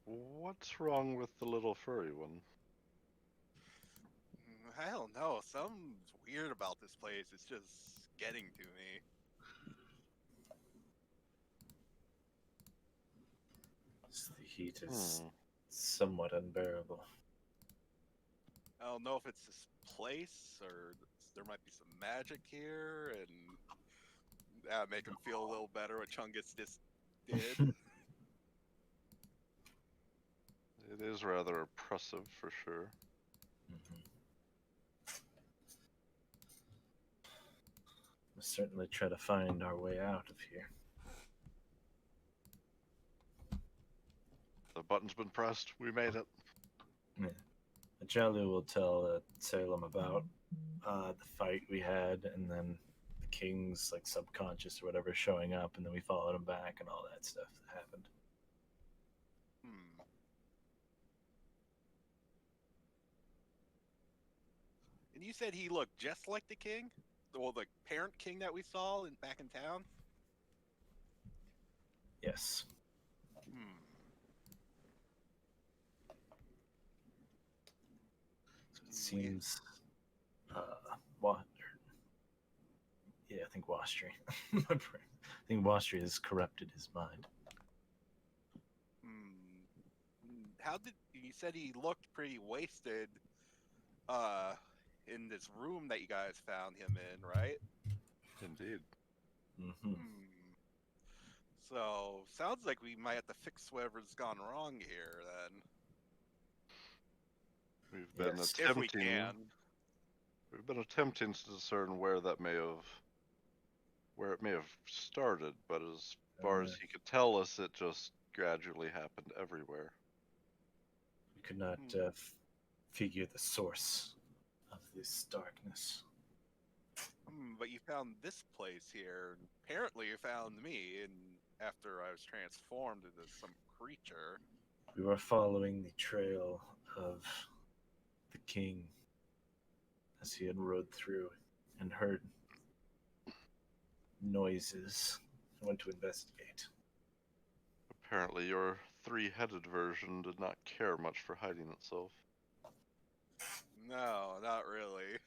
What's wrong with the little furry one? I don't know. Something's weird about this place. It's just getting to me. The heat is Hmm. somewhat unbearable. I don't know if it's this place or there might be some magic here, and make him feel a little better what Chungus just did. It is rather oppressive for sure. Mhm. We'll certainly try to find our way out of here. The button's been pressed. We made it. Ajalu will tell Salem about the fight we had, and then the king's like subconscious or whatever showing up, and then we followed him back and all that stuff that happened. Hmm. And you said he looked just like the king? Well, the parent king that we saw back in town? Yes. Hmm. So it seems yeah, I think Wastri. I think Wastri has corrupted his mind. How did you said he looked pretty wasted in this room that you guys found him in, right? Indeed. Mm-hmm. So sounds like we might have to fix whatever's gone wrong here then. We've been Yes, If we attempting. can. We've been attempting to discern where it may have started, but as far as he could tell us, it just gradually happened everywhere. We could not figure the source of this darkness. But you found this place here. And apparently you found me after I was transformed into some creature. We were following the trail of the king as he had rode through and heard noises. I went to investigate. Apparently, your three-headed version did not care much for hiding itself. No, not really.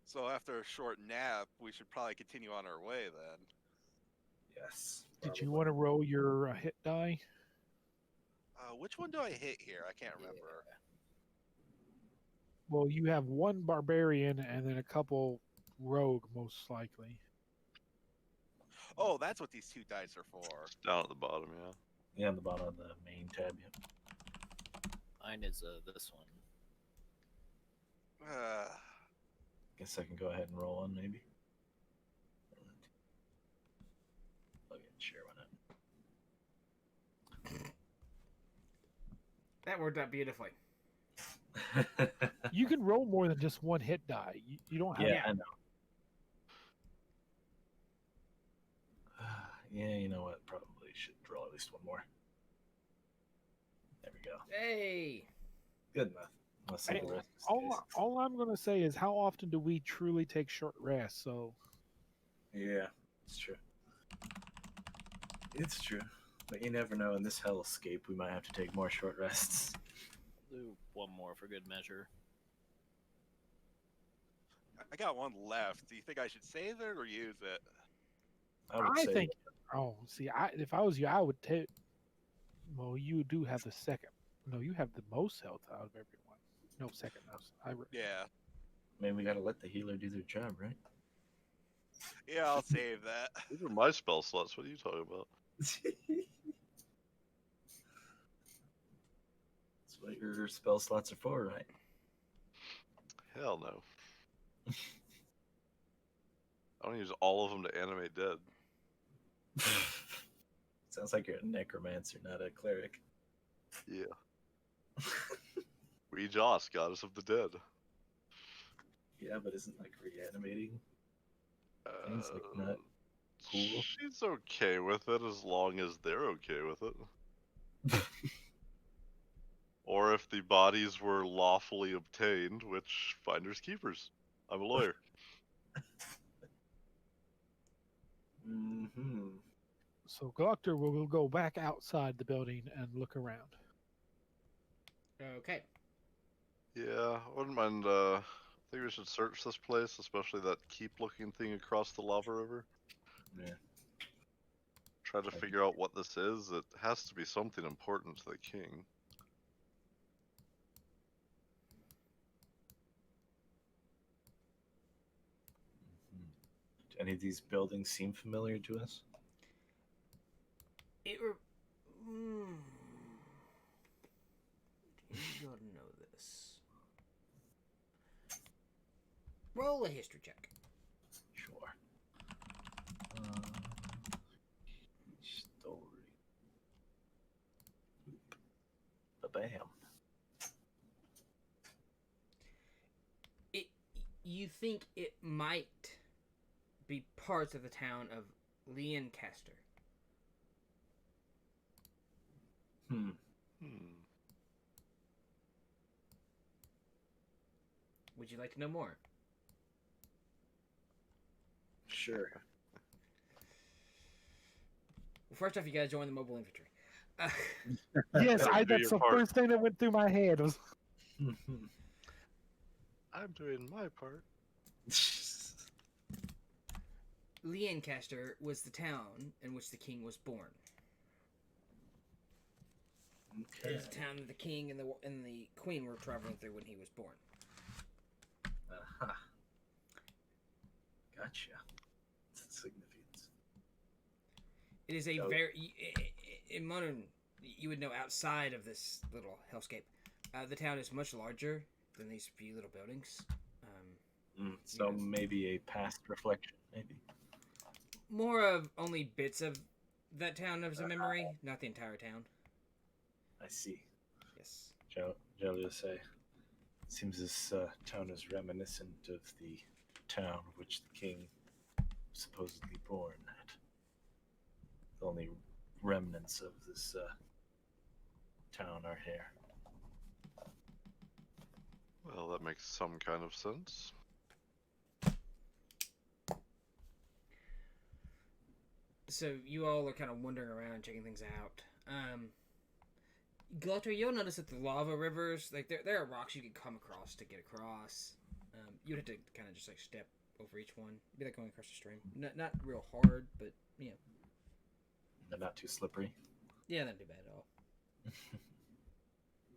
So after a short nap, we should probably continue on our way then. Yes. Did you want to roll your hit die? Which one do I hit here? I can't remember. Well, you have one barbarian and then a couple rogue, most likely. Oh, that's what these two dice are for. It's down at the bottom, yeah. Yeah, on the bottom of the main tab. Yep. Mine is this one. Guess I can go ahead and roll one, maybe. Okay, sure, why That worked out beautifully. not? You can roll more than just one hit die. You don't have. Yeah, I know. Yeah, you know what? Probably should roll at least one more. There we go. Hey! Good enough. Let's see Hey, the rest all I'm going to say is, how often do we truly take short rests? So Yeah, it's true. It's true. But you never know. In this hellscape, we might have to take more short rests. Do one more for good measure. I got one left. Do you think I should save it or use it? I would I say think. Oh, see, if I was you, I would take. Well, you do have the second. No, you have the most health out of everyone. No, second most. Yeah. I mean, we gotta let the healer do their job, right? Yeah, I'll save that. These are my spell slots. What are you talking about? That's what your spell slots are for, right? Hell no. I don't use all of them to animate dead. Sounds like you're a necromancer, not a cleric. Yeah. Joss, goddess of the dead. Yeah, but isn't like reanimating? Things like Uh, not cool. She's okay with it as long as they're okay with it. Or if the bodies were lawfully obtained, which finders keepers. I'm a lawyer. Mm-hmm. So Doctor will go back outside the building and look around. Okay. Yeah, I wouldn't mind. I think we should search this place, especially that keep-looking thing across the lava river. Yeah. Try to figure out what this is. It has to be something important to the king. Do any of these buildings seem familiar to us? You gotta know this. Roll a history check. Sure. Story. Bam. You think it might be parts of the town of Leoncaster. Hmm. Would you like to know more? Sure. Well, first off, you gotta join the mobile infantry. Yes, Do that's your the part. first thing that went through my head was. I'm doing my part. Leoncaster was the town in which the king was born. It Okay. was the town that the king and the queen were traveling through when he was born. Aha. Gotcha. That's the significance. It is a So- very in modern. You would know outside of this little hellscape, the town is much larger than these few little buildings. So Yes. maybe a past reflection, maybe. More of only bits of that town as a memory, not the entire town. I see. Yes. Jellia say, seems this town is reminiscent of the town which the king was supposedly born at. The only remnants of this town are here. Well, that makes some kind of sense. So you all are kind of wandering around, checking things out. Gluttor, you'll notice that the lava rivers, like there are rocks you can come across to get across. You'd have to kind of just like step over each one. It'd be like going across a stream. Not real hard, but you know. They're not too slippery. Yeah, that'd be bad at all.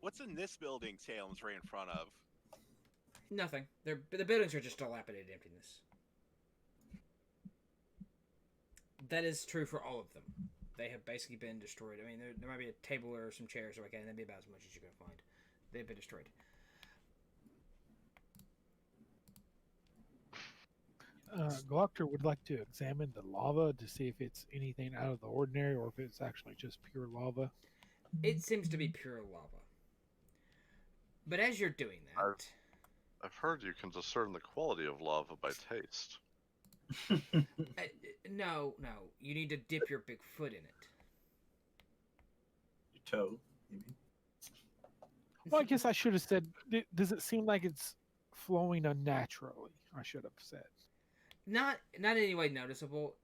What's in this building Salem's right in front of? Nothing. The buildings are just dilapidated emptiness. That is true for all of them. They have basically been destroyed. I mean, there might be a table or some chairs or like that, and that'd be about as much as you're gonna find. They've been destroyed. Gloctor would like to examine the lava to see if it's anything out of the ordinary or if it's actually just pure lava. It seems to be pure lava. But as you're doing that, I've heard you can discern the quality of lava by taste. no, you need to dip your big foot in it. Your toe, you mean? Well, I guess I should have said, does it seem like it's flowing unnaturally? I should have said. Not in any way noticeable.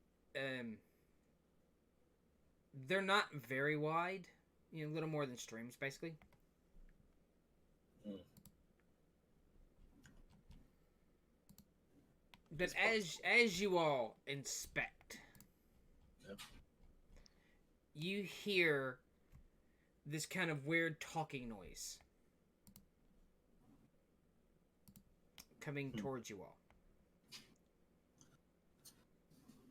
They're not very wide. You know, a little more than streams, basically. But as you all inspect, Yep. you hear this kind of weird talking noise coming towards you all.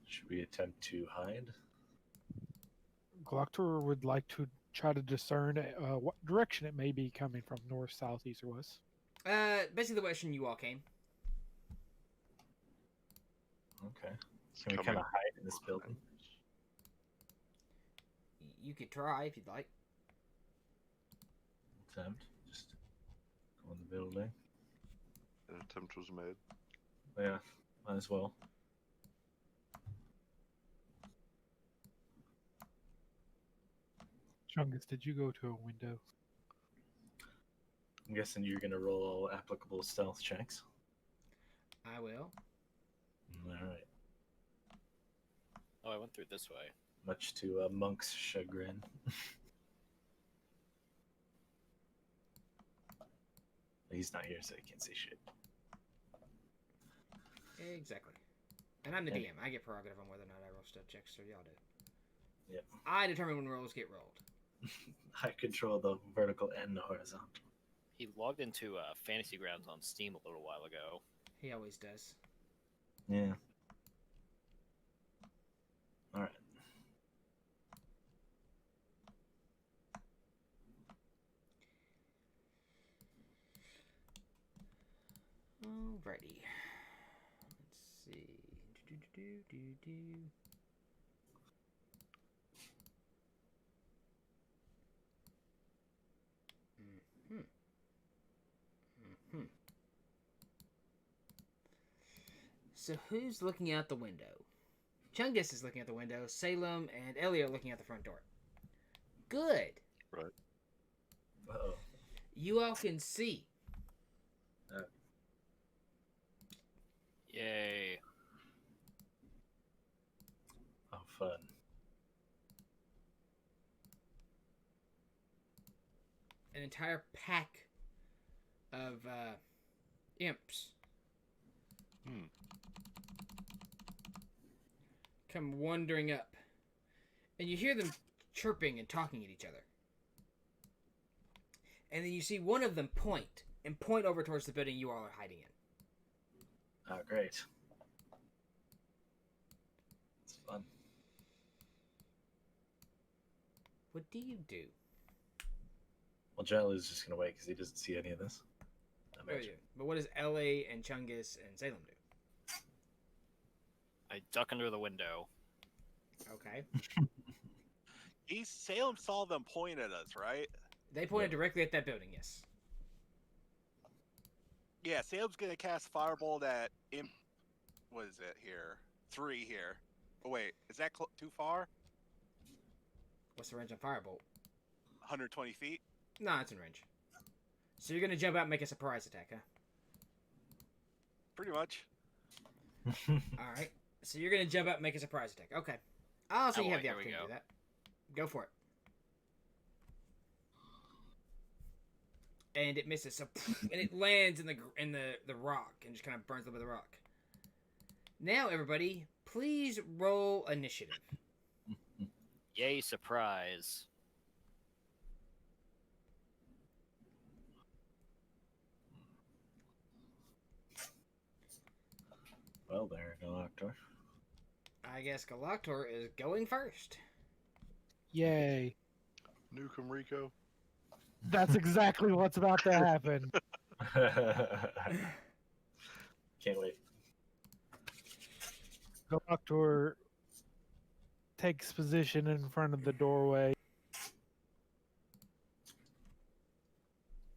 Should we attempt to hide? Gloctor would like to try to discern what direction it may be coming from, north, south, east, or west. Basically the direction you all came. Okay. It's Can we coming kind of hide in this building? You could try if you'd like. Attempt. Just go in the building. An attempt was made. Yeah, might as well. Chungus, did you go to a window? I'm guessing you're gonna roll all applicable stealth checks. I will. All right. Oh, I went through this way. Much to Monk's chagrin. He's not here, so he can't say shit. Exactly. And I'm the Yeah. DM. I get prerogative on whether or not I roll stealth checks, so y'all do. Yep. I determine when rolls get rolled. I control the vertical and the horizontal. He logged into Fantasy Grounds on Steam a little while ago. He always does. Yeah. All right. Alrighty. Let's see. Do. So who's looking out the window? Chungus is looking out the window. Salem and Ellie are looking out the front door. Good. Right. Uh-oh. You all can see. Yay. Oh, fun. An entire pack of imps come wandering up, and you hear them chirping and talking at each other. And then you see one of them point over towards the building you all are hiding in. Oh, great. It's fun. What do you do? Well, Jelly's just gonna wait because he doesn't see any of this. I Oh, imagine. yeah. But what does Ellie and Chungus and Salem do? I duck under the window. Okay. Salem saw them point at us, right? They pointed directly at that building, yes. Yeah, Salem's gonna cast Firebolt at Imp. What is it here? 3 here. Oh wait, is that too far? What's the range on Firebolt? 120 feet. Nah, it's in range. So you're gonna jump out and make a surprise attack, huh? Pretty much. Alright. So you're gonna jump out and make a surprise attack. Okay. Also, you Oh, have the here we opportunity to go. do that. Go for it. And it misses, so and it lands in the rock and just kind of burns up with the rock. Now, everybody, please roll initiative. Yay, surprise. Well, there, Galactor. I guess Galactor is going first. Yay. Nuke 'em, Rico. That's exactly what's about to happen. Can't wait. Galactor takes position in front of the doorway.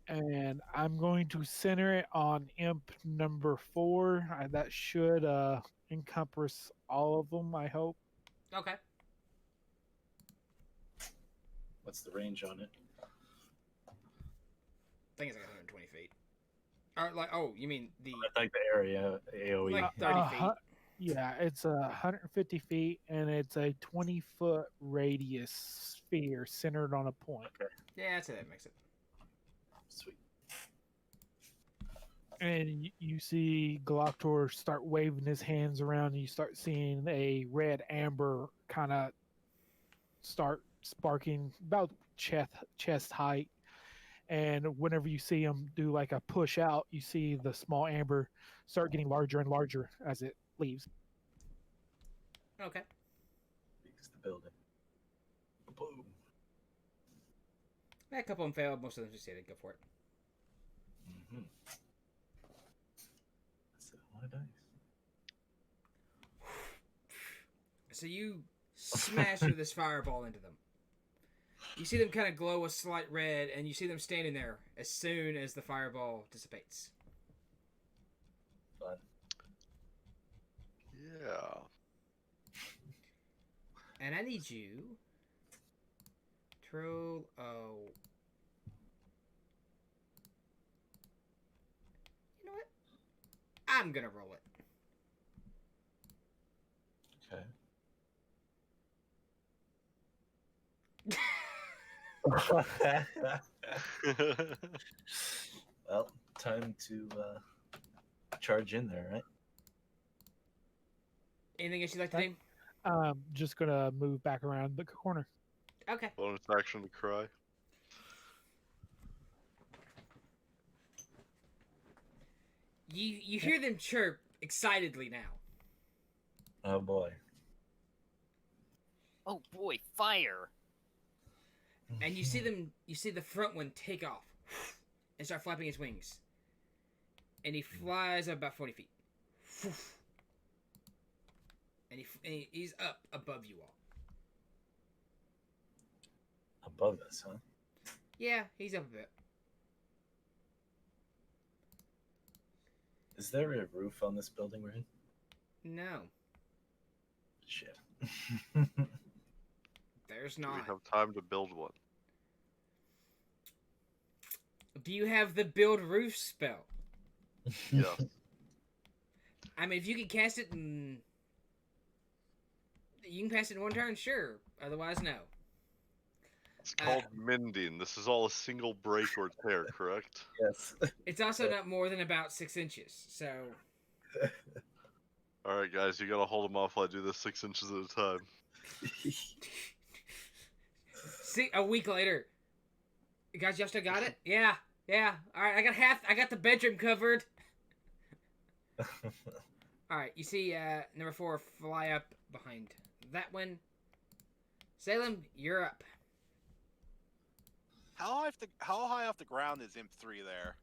And I'm going to center it on imp number 4. That should encompass all of them, I hope. Okay. What's the range on it? I think it's like 120 feet. Or like, oh, you mean the I think the area AOE. like 30 feet? Yeah, it's 150 feet, and it's a 20-foot radius sphere centered on a point. Yeah, I'd say that makes it. Sweet. And you see Galactor start waving his hands around, and you start seeing a red amber kind of start sparking about chest height. And whenever you see him do like a push out, you see the small amber start getting larger and larger as it leaves. Okay. Beats the building. Boom. A couple of them failed. Most of them succeeded. Go for it. Mm-hmm. That's a lot of dice. So you smash through this fireball into them. You see them kind of glow a slight red, and you see them standing there as soon as the fireball dissipates. Fun. Yeah. And I need you to roll. You know what? I'm gonna roll it. Okay. Well, time to charge in there, right? Anything else you'd like to do? Just gonna move back around the corner. Okay. Bonus action to cry. You hear them chirp excitedly now. Oh boy. Oh boy, fire! And you see the front one take off and start flapping his wings. And he flies about 40 feet. And he's up above you all. Above us, huh? Yeah, he's up a bit. Is there a roof on this building we're in? No, Shit. there's Do we not. have time to build one? Do you have the build roof spell? Yeah. I mean, if you can cast it in... You can cast it in one turn, sure. Otherwise, no. It's called mending. This is all a single break or tear, correct? Yes. It's also not more than about 6 inches, so... Alright, guys, you gotta hold them off while I do this 6 inches at a time. See, a week later. You guys, y'all still got it? Yeah. Alright, I got the bedroom covered. Alright, you see number 4 fly up behind that one. Salem, you're up. How high off the ground is Imp 3 there?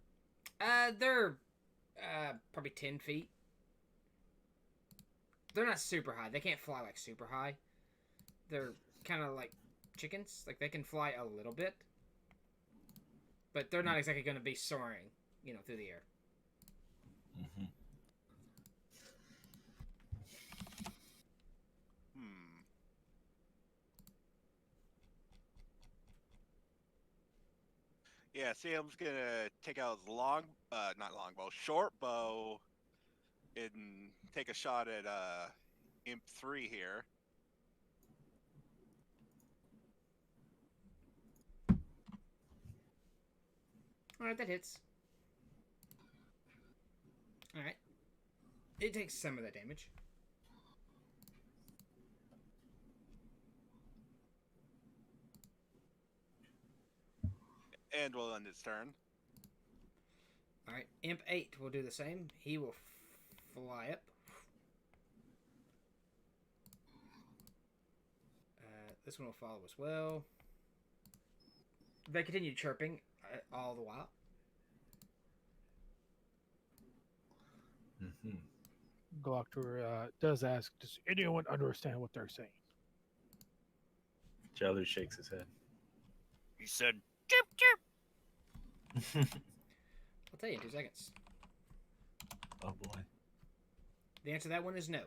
They're probably 10 feet. They're not super high. They can't fly like super high. They're kind of like chickens. Like they can fly a little bit. But they're not exactly going to be soaring, through the air. Mm-hmm. Yeah, Sam's gonna take out his short bow, and take a shot at Imp 3 here. Alright, that hits. Alright. It takes some of that damage. And will end its turn. Alright, Imp 8 will do the same. He will fly up. This one will follow as well. They continue chirping all the while. Mm-hmm. Doctor does ask, does anyone understand what they're saying? Jalu shakes his head. He said, I'll tell you in 2 seconds. Oh boy. The answer to that one is no.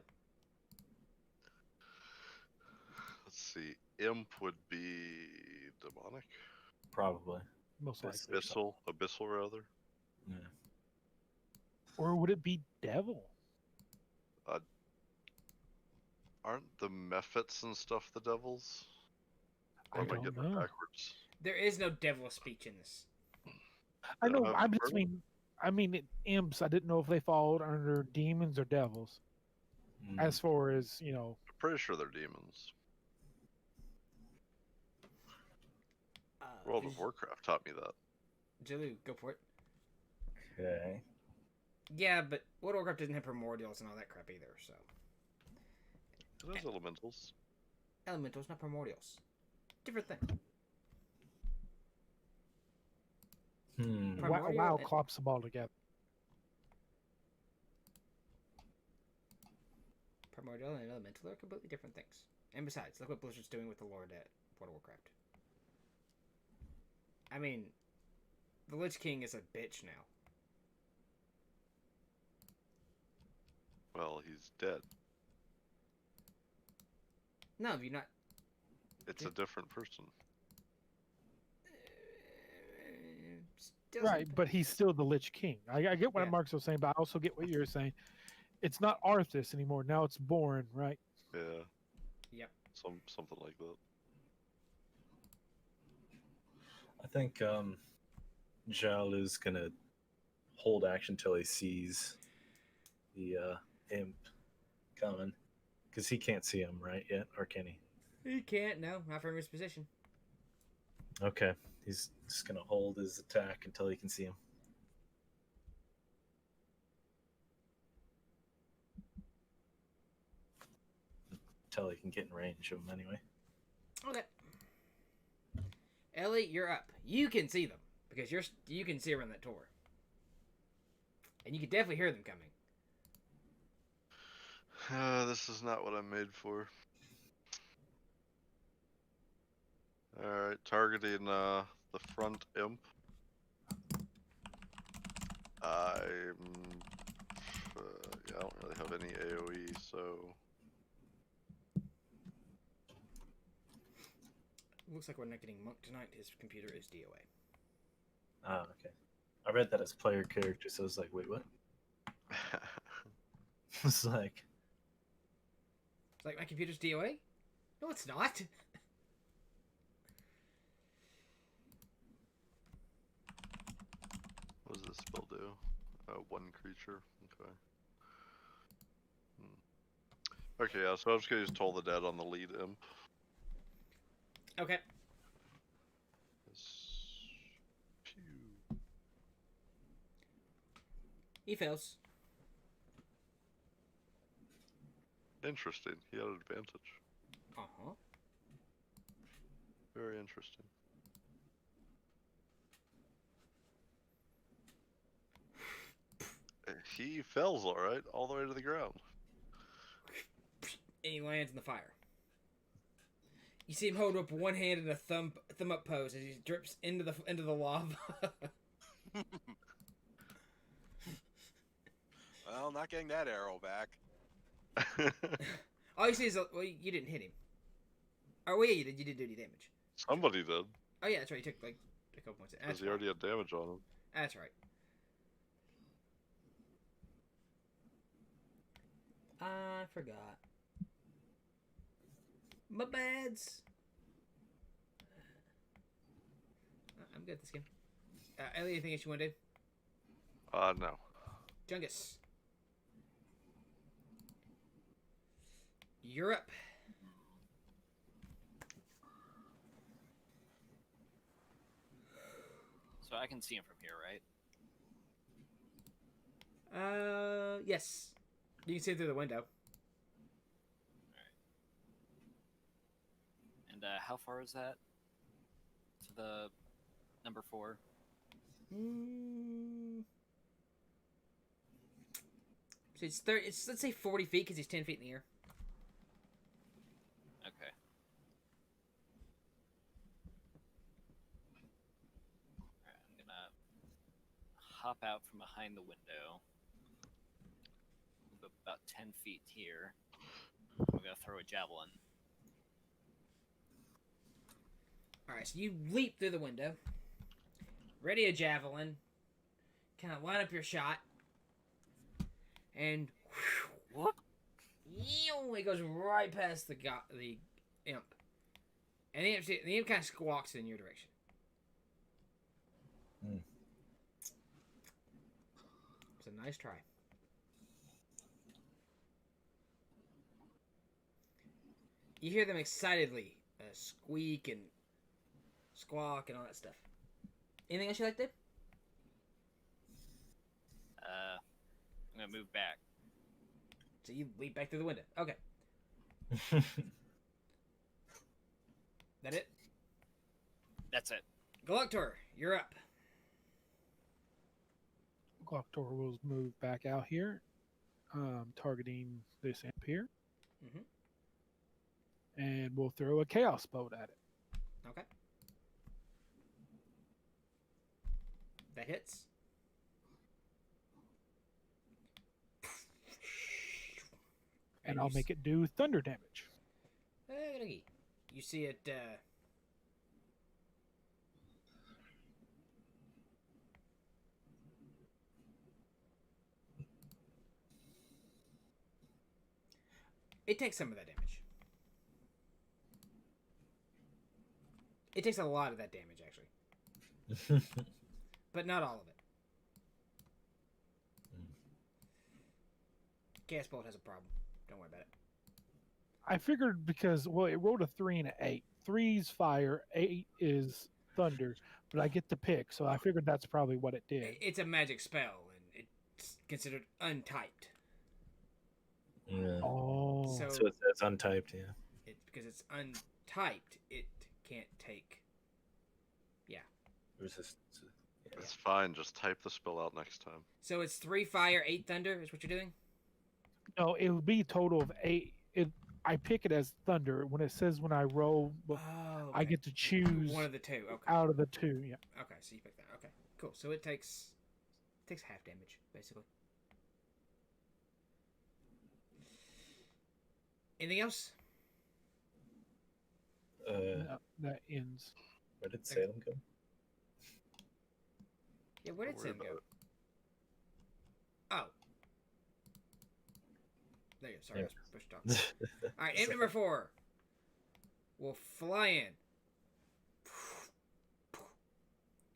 Let's see. Imp would be demonic. Probably. Most likely. Abyssal rather. Yeah. Or would it be devil? Aren't the Mephits and stuff the devils? Or I am I don't getting know. it backwards? There is no devil speech in this. I know. have I just Burning? mean, imps. I didn't know if they followed under demons or devils. Mm. As far as I'm pretty sure they're demons. World of Warcraft taught me that. Jalu, go for it. Okay. Yeah, but World of Warcraft doesn't have primordials and all that crap either, so. It has elementals. Elementals, not primordials. Different thing. Hmm. Primordial WoW and- clumps them all together. Primordial and elemental are completely different things. And besides, look what Blizzard's doing with the Lord at World of Warcraft. I mean, the Lich King is a bitch now. Well, he's dead. No, have you not? It's a different person. Still Right, some- but he's still the Lich King. I get what Yeah. Mark's was saying, but I also get what you're saying. It's not Arthas anymore. Now it's Born, right? Yeah. Yep. Something like that. I think Jalu's gonna hold action till he sees the imp coming, because he can't see him right yet, or can he? He can't, no, not from his position. Okay, he's just gonna hold his attack until he can see him. Until he can get in range of him anyway. Okay. Ellie, you're up. You can see them because you can see around that tour, and you can definitely hear them coming. This is not what I'm made for. Alright, targeting the front imp. I don't really have any AoE, so Looks like we're not getting Monk tonight. His computer is DOA. Ah, okay. I read that as player character, so I was like, wait, what? It's like, It's like my computer's DOA? No, it's not. what does this spell do? One creature. Okay. Okay, yeah. So I'm just gonna use Toll the Dead on the lead imp. Okay. Pew. He fails. Interesting. He had an advantage. Uh-huh. Very interesting. He fells alright, all the way to the ground. And he lands in the fire. You see him hold up one hand in a thumb up pose as he drips into the lava. Well, not getting that arrow back. All you see is well, you didn't hit him. Oh, well, yeah, you did. You did do any damage. Somebody did, Oh yeah, that's right. You took like a couple points. because That's he right. already had damage on him. That's right. I forgot. My bads. I'm good at this game. Ellie, anything else you want to do? No. Jungus. You're up. So I can see him from here, right? Yes. You can see through the window. And how far is that to the number 4? So it's let's say 40 feet because he's 10 feet in the air. Okay. Alright, I'm gonna hop out from behind the window. Move about 10 feet here. I'm gonna throw a javelin. Alright, so you leap through the window. Ready a javelin. Kind of line up your shot. And What? it goes right past the imp. And the imp kind of squawks in your direction. It's a nice try. You hear them excitedly squeak and squawk and all that stuff. Anything else you like to do? I'm gonna move back. So you leap back through the window. Okay. That it? That's it. Galactor, you're up. Glocktor will move back out here, targeting this imp here. Mhm. And we'll throw a chaos bolt at it. Okay. That hits. And I'll make it do thunder damage. You see it. It takes some of that damage. It takes a lot of that damage, actually. But not all of it. Chaos Bolt has a problem. Don't worry about it. I figured because, well, it rolled a 3 and an 8. 3's fire, 8 is thunder, but I get to pick, so I figured that's probably what it did. It's a magic spell, and it's considered untyped. Yeah. Oh. So So it says untyped, yeah. because it's untyped, it can't take. Resistance. Yeah. It's fine. Just type the spell out next time. So it's 3 fire, 8 thunder is what you're doing? No, it would be a total of 8. I pick it as thunder. When it says when I roll, Oh, I get to choose one of the two. Okay. out of the 2. Yeah. Okay, so you pick that. Okay, cool. So it takes half damage, basically. Anything else? No, that ends. Where did Salem go? Yeah, where did Don't Sim worry go? about Oh. There you go. Sorry, Yeah. I was push talk. All right, imp number 4 will fly in.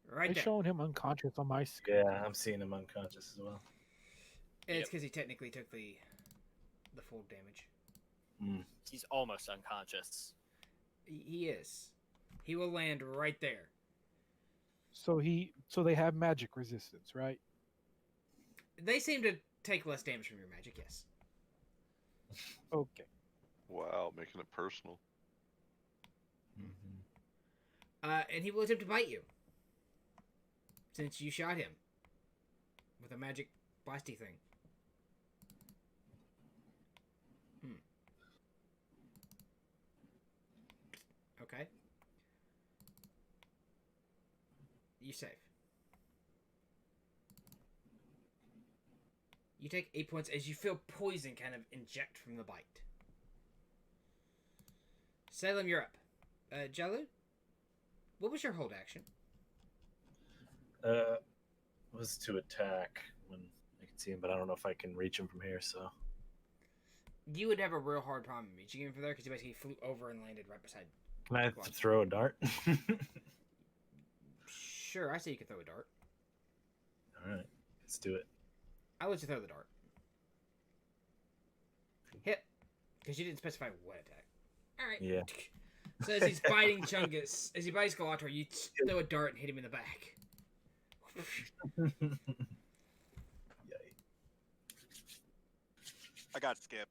Right I'm there. showing him unconscious on my screen. Yeah, I'm seeing him unconscious as well. It's Yep. because he technically took the full damage. He's almost unconscious. He is. He will land right there. So they have magic resistance, right? They seem to take less damage from your magic, yes. Okay. Wow, making it personal. And he will attempt to bite you. Since you shot him. With a magic blasty thing. Okay. You save. You take 8 points as you feel poison kind of inject from the bite. Salem, you're up. Jalu, what was your hold action? Was to attack when I can see him, but I don't know if I can reach him from here. So You would have a real hard problem reaching him from there because he basically flew over and landed right beside. can I Go on. throw a dart? Sure, I say you can throw a dart. All right, let's do it. I'll let you throw the dart. Hit, because you didn't specify what attack. All right. Yeah. So as he's biting Chungus, as he bites Galator, you throw a dart and hit him in the back. Yay. I got skipped.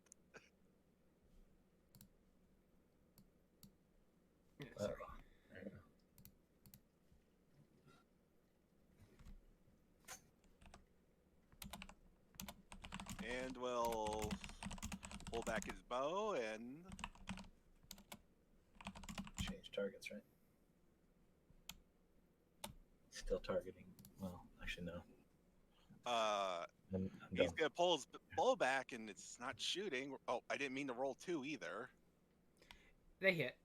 Yeah, sorry. And we'll pull back his bow and Change targets, right? Still targeting. Well, actually, no. I'm he's done. gonna pull his bow back and it's not shooting. Oh, I didn't mean to roll 2 either. They hit.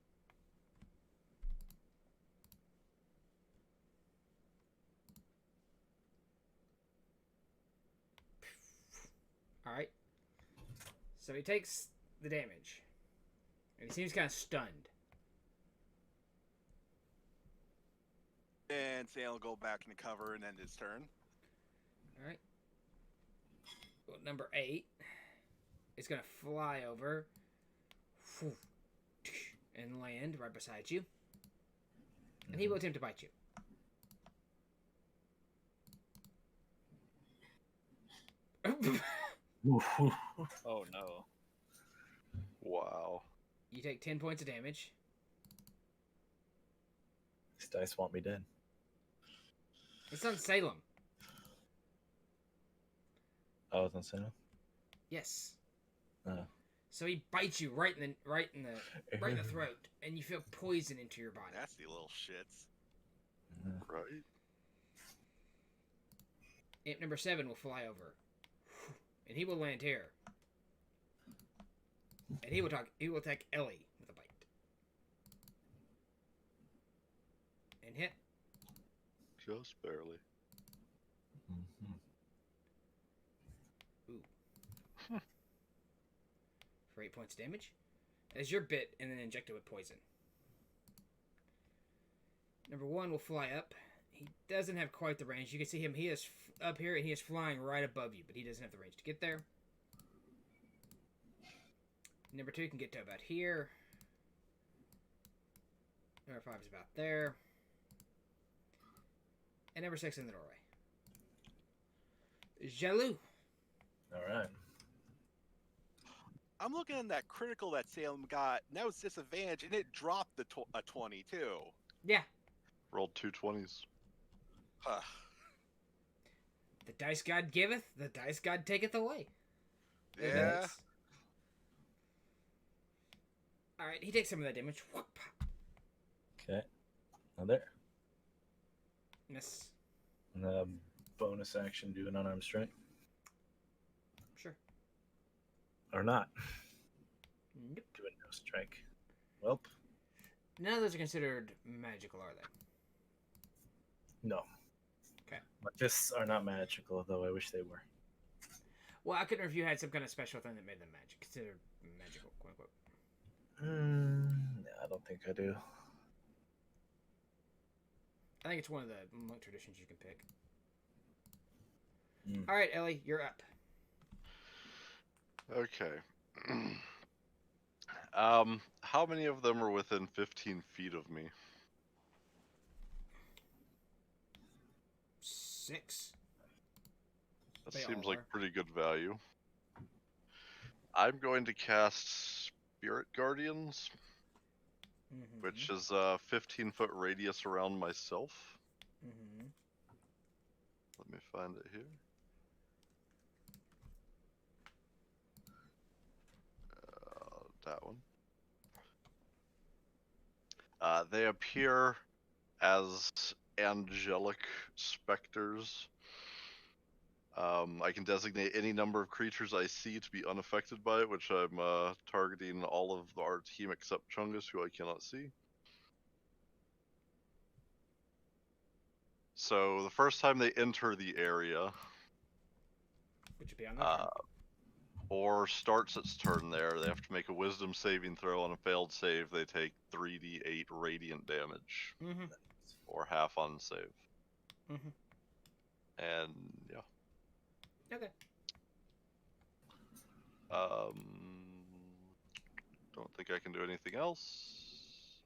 Alright. So he takes the damage. And he seems kind of stunned. And Sam will go back into cover and end his turn. Alright. Well, number 8 is going to fly over and land right beside you. And he will attempt to bite you. Oh no. Wow. You take 10 points of damage. These dice want me dead. It's on Salem. Oh, it's on Salem? Yes. Oh. So he bites you right in the throat, and you feel poison into your body. Nasty little shits. Right. Imp number 7 will fly over, and he will land here. And he will attack Ellie with a bite. And hit. Just barely. Mhm. For 8 points of damage. As you're bit and then injected with poison. Number 1 will fly up. He doesn't have quite the range. You can see him. He is up here and he is flying right above you, but he doesn't have the range to get there. Number 2 can get to about here. Number 5 is about there. And number 6 in the doorway. Jaloux. All right. I'm looking at that critical that Salem got. And that was disadvantage, and it dropped a 20 too. Yeah. Rolled 2 20s. Huh. The dice god giveth, the dice god taketh away. Yeah. Alright, he takes some of that damage. Whoop. Okay. Now there. Miss. And bonus action, do an unarmed strike. Sure. Or not. Nope. Do a no strike. Welp. None of those are considered magical, are they? No. Okay. My fists are not magical, though I wish they were. Well, I couldn't remember if you had some kind of special thing that made them considered magical, quote unquote. I don't think I do. I think it's one of the monk traditions you can pick. Mm. Alright, Ellie, you're up. Okay. How many of them are within 15 feet of me? 6. That They seems all like are. pretty good value. I'm going to cast Spirit Guardians, Mm-hmm. which is a 15-foot radius around myself. Mm-hmm. Let me find it here. That one. They appear as angelic specters. I can designate any number of creatures I see to be unaffected by it, which I'm targeting all of our team except Chungus, who I cannot see. So the first time they enter the area, Would you be on that? or starts its turn there, they have to make a wisdom saving throw. On a failed save, they take 3d8 radiant damage, Mm-hmm. or half on save. Mhm. And yeah. Okay. Don't think I can do anything else.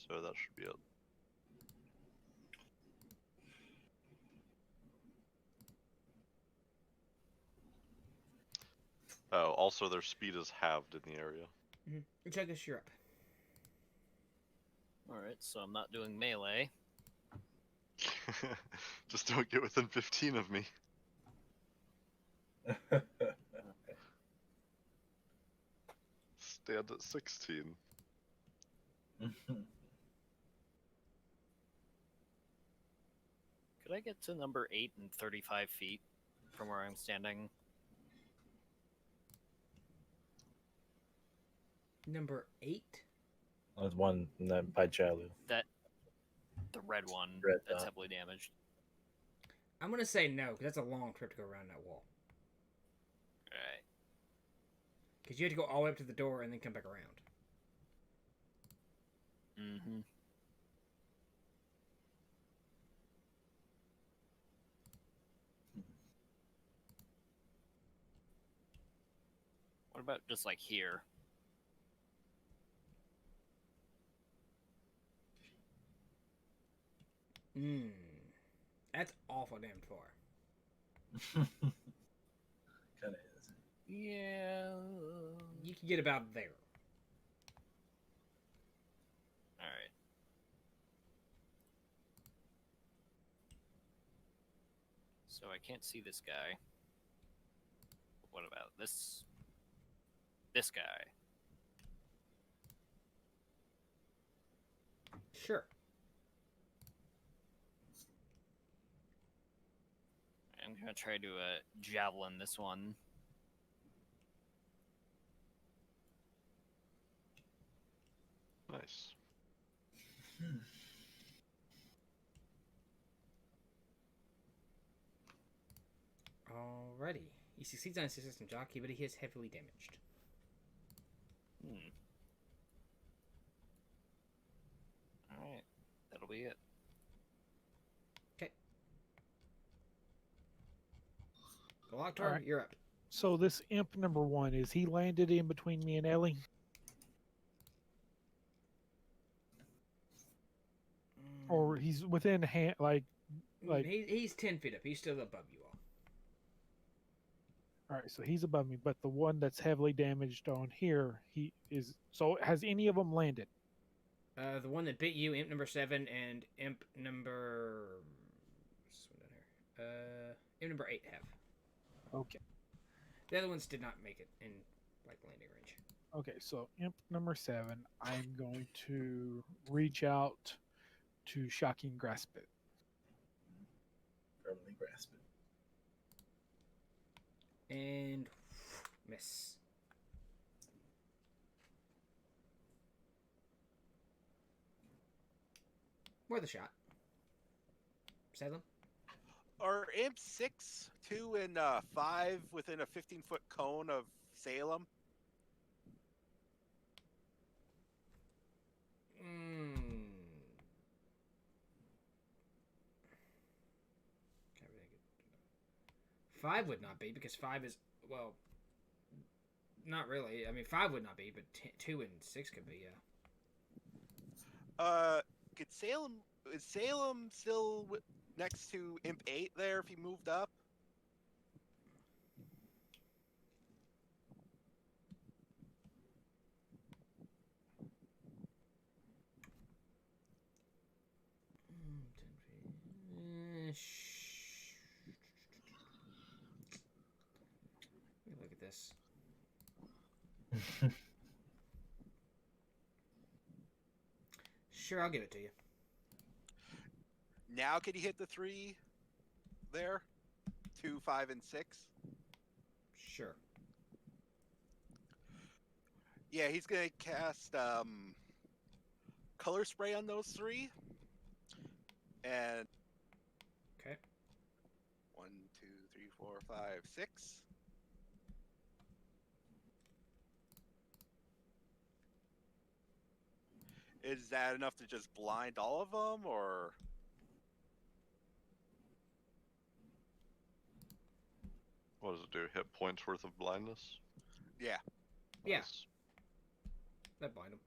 So that should be it. Oh, also their speed is halved in the area. Chuggus, you're up. Alright, so I'm not doing melee. Just don't get within 15 of me. Stand at 16. Could I get to number 8 in 35 feet from where I'm standing? Number 8. There's one by Chalu. The red one Red that's dot. heavily damaged. I'm gonna say no, because that's a long trip to go around that wall. Alright. Because you have to go all the way up to the door and then come back around. Mm-hmm. What about just like here? That's awful damn far. Kind of is. Yeah. You can get about there. Alright. So I can't see this guy. What about this? This guy. Sure. I'm gonna try to javelin this one. Nice. Alrighty. He succeeds on his assistant jockey, but he is heavily damaged. Alright. That'll be it. Okay. Galactor, Alright. you're up. So this imp number 1, is he landed in between me and Ellie? Or he's within hand, like He's 10 feet up. He's still above you all. all right, so he's above me, but the one that's heavily damaged on here, he is. So has any of them landed? The one that bit you, imp number 7, and imp number... This one down here. Imp number 8 have. Okay. The other ones did not make it in like landing range. Okay, so imp number 7, I'm going to reach out to Shocking Grasp It. Firmly grasp it. And miss. Worth a shot. Salem? Are Imp 6, 2, and 5 within a 15-foot cone of Salem? Five would not be, because 5 is, well, not really. I mean, 5 would not be, but 2 and 6 could be, yeah. Is Salem still next to Imp 8 there if he moved up? Let me look at this. Sure, I'll give it to you. Now can he hit the 3 there? 2, 5, and 6? Sure. Yeah, he's gonna cast color spray on those 3. And Okay. 1, 2, 3, 4, 5, 6. Is that enough to just blind all of them, or? What does it do? Hit points worth of blindness? Yeah. Yeah. Nice. That blind him.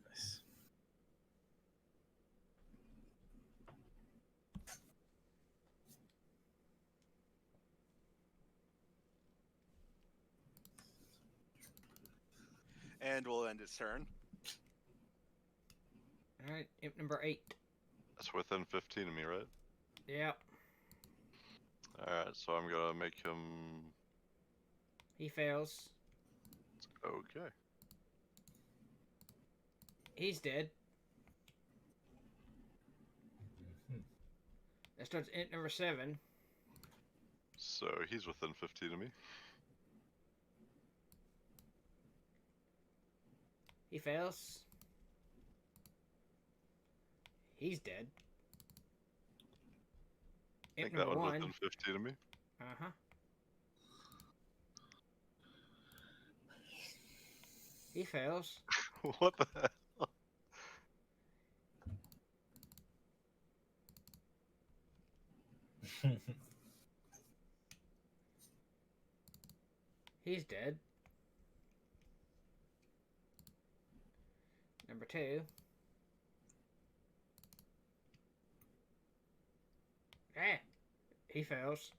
Nice. And we'll end his turn. All right, imp number 8. That's within 15 of me, right? Yep. Alright, so I'm gonna make him... He fails. Okay. He's dead. Mhm. That starts imp number 7. So he's within 15 of me. He fails. He's dead. I Imp think that number one's 1. within 15 of me. Uh-huh. He fails. What the hell? He's dead. Number 2. Ah, he fails.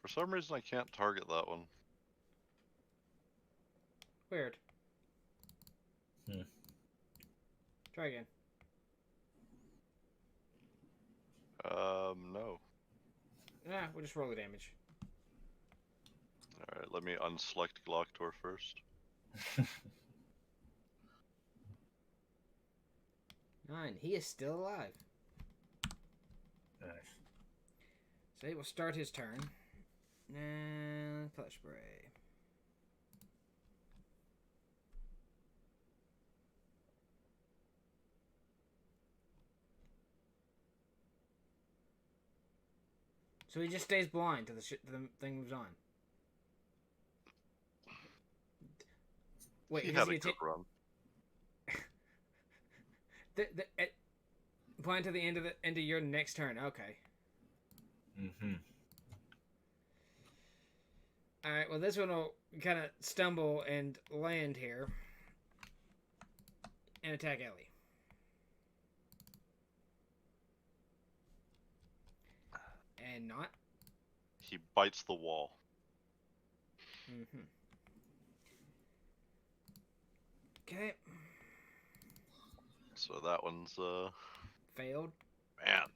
For some reason I can't target that one. Weird. Hmm. Try again. No. Nah, we'll just roll the damage. Alright, let me unselect Glocktor first. 9. He is still alive. Nice. So he will start his turn. And clutch spray. So he just stays blind till the thing moves on. Wait, He does had he a good take run. blind to the end of your next turn? Okay. Mm-hmm. All right. Well, this one will kind of stumble and land here and attack Ellie. And not. He bites the wall. Mm-hmm. Okay. So that one's, Failed. man.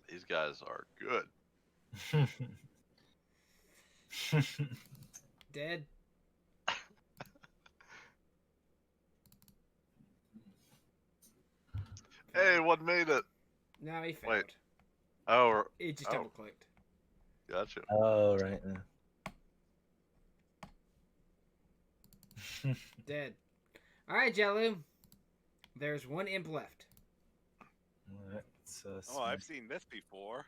These guys are good. Dead. Hey, one made it! No, he failed. Wait. Oh, It just oh. double clicked. gotcha. Oh, right. Dead. All right, Jellu. There's one imp left. Alright, let's, Oh, I've seen this before.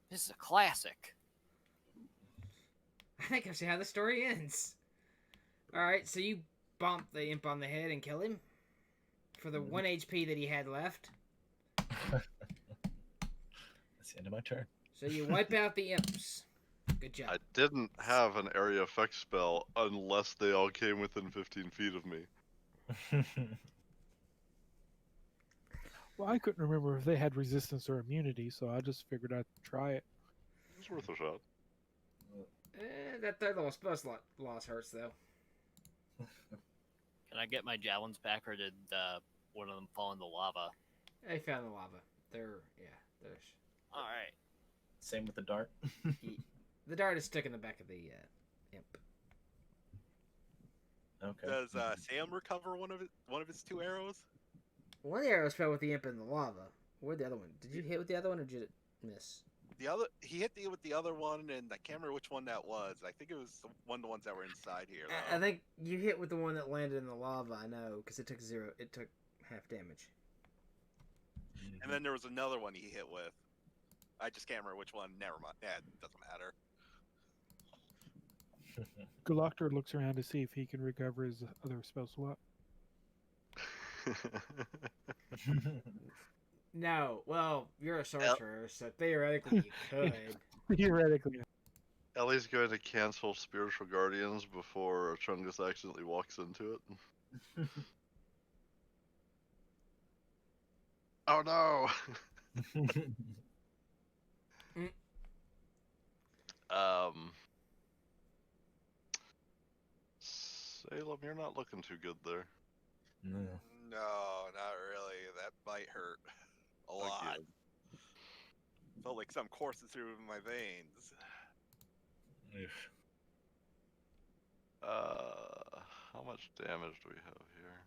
This is a classic. I think I see how the story ends. All right, so you bump the imp on the head and kill him for the 1 HP that he had left. That's the end of my turn. So you wipe out the imps. Good job. I didn't have an area effect spell unless they all came within 15 feet of me. Well, I couldn't remember if they had resistance or immunity, so I just figured I'd try it. It's worth a shot. That third loss hurts, though. Can I get my javelins back, or did one of them fall in the lava? I found the lava. There's. All right. Same with the dart. The dart is stuck in the back of the imp. Okay. Does Sam recover one of his 2 arrows? One of the arrows fell with the imp in the lava. Where'd the other one? Did you hit with the other one, or did it miss? He hit with the other one, and I can't remember which one that was. I think it was one of the ones that were inside here. Though. I think you hit with the one that landed in the lava. I know, because it took half damage. And then there was another one he hit with. I just can't remember which one. Never mind. Yeah, it doesn't matter. Galactor looks around to see if he can recover his other spell slot. No, well, you're a sorcerer, so theoretically you could. Theoretically. Ellie's going to cancel Spiritual Guardians before Chungus accidentally walks into it. Oh no! um, Salem, you're not looking too good there. No. No, not really. That might hurt a lot. Again. Felt like some coursing through my veins. Oof. How much damage do we have here?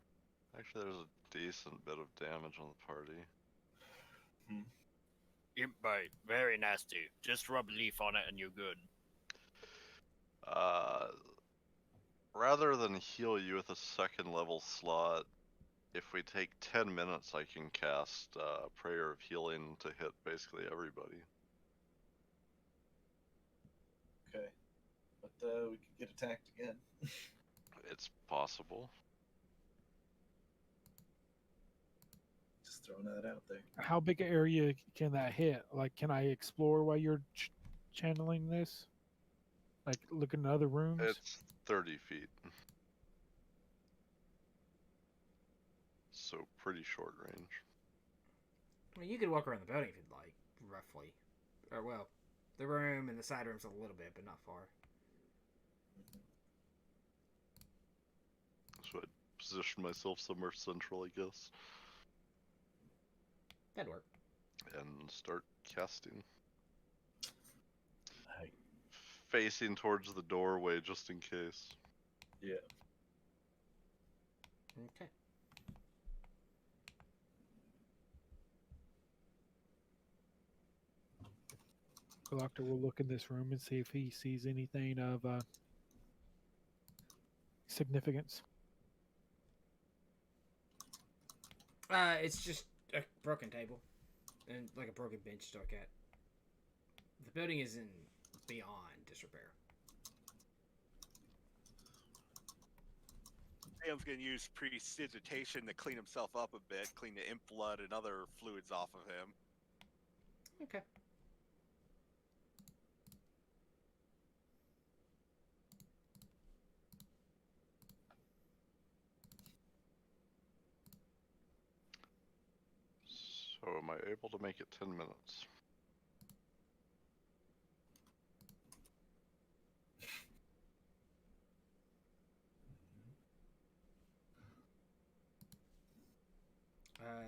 Actually, there's a decent bit of damage on the party. Imp bite, very nasty. Just rub leaf on it and you're good. Rather than heal you with a second level slot, if we take 10 minutes, I can cast Prayer of Healing to hit basically everybody. Okay. But we could get attacked again. It's possible. Just throwing that out there. How big an area can that hit? Like, can I explore while you're channeling this? Like, look in other rooms? It's 30 feet. So pretty short range. I mean, you could walk around the building if you'd like, roughly. Or, well, the room and the side rooms a little bit, but not far. So I'd position myself somewhere central, I guess, That'd work. and start casting. I, Facing towards the doorway just in case. yeah. Okay. Doctor will look in this room and see if he sees anything of significance. It's just a broken table. And, like, a broken bench to look at. The building is in beyond disrepair. Sam's gonna use prestidigitation to clean himself up a bit, clean the imp blood and other fluids off of him. Okay. So am I able to make it 10 minutes?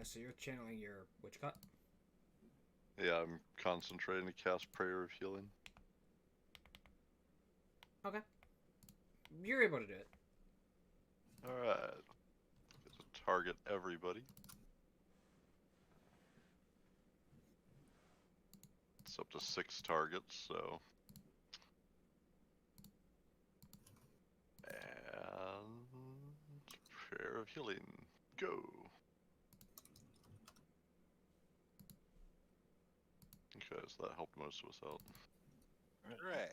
So you're channeling your witch cut? Yeah, I'm concentrating to cast Prayer of Healing. Okay. You're able to do it. Alright. Get to target everybody. It's up to 6 targets, so. And Prayer of Healing. Go. Okay, so that helped most of us out. Hooray.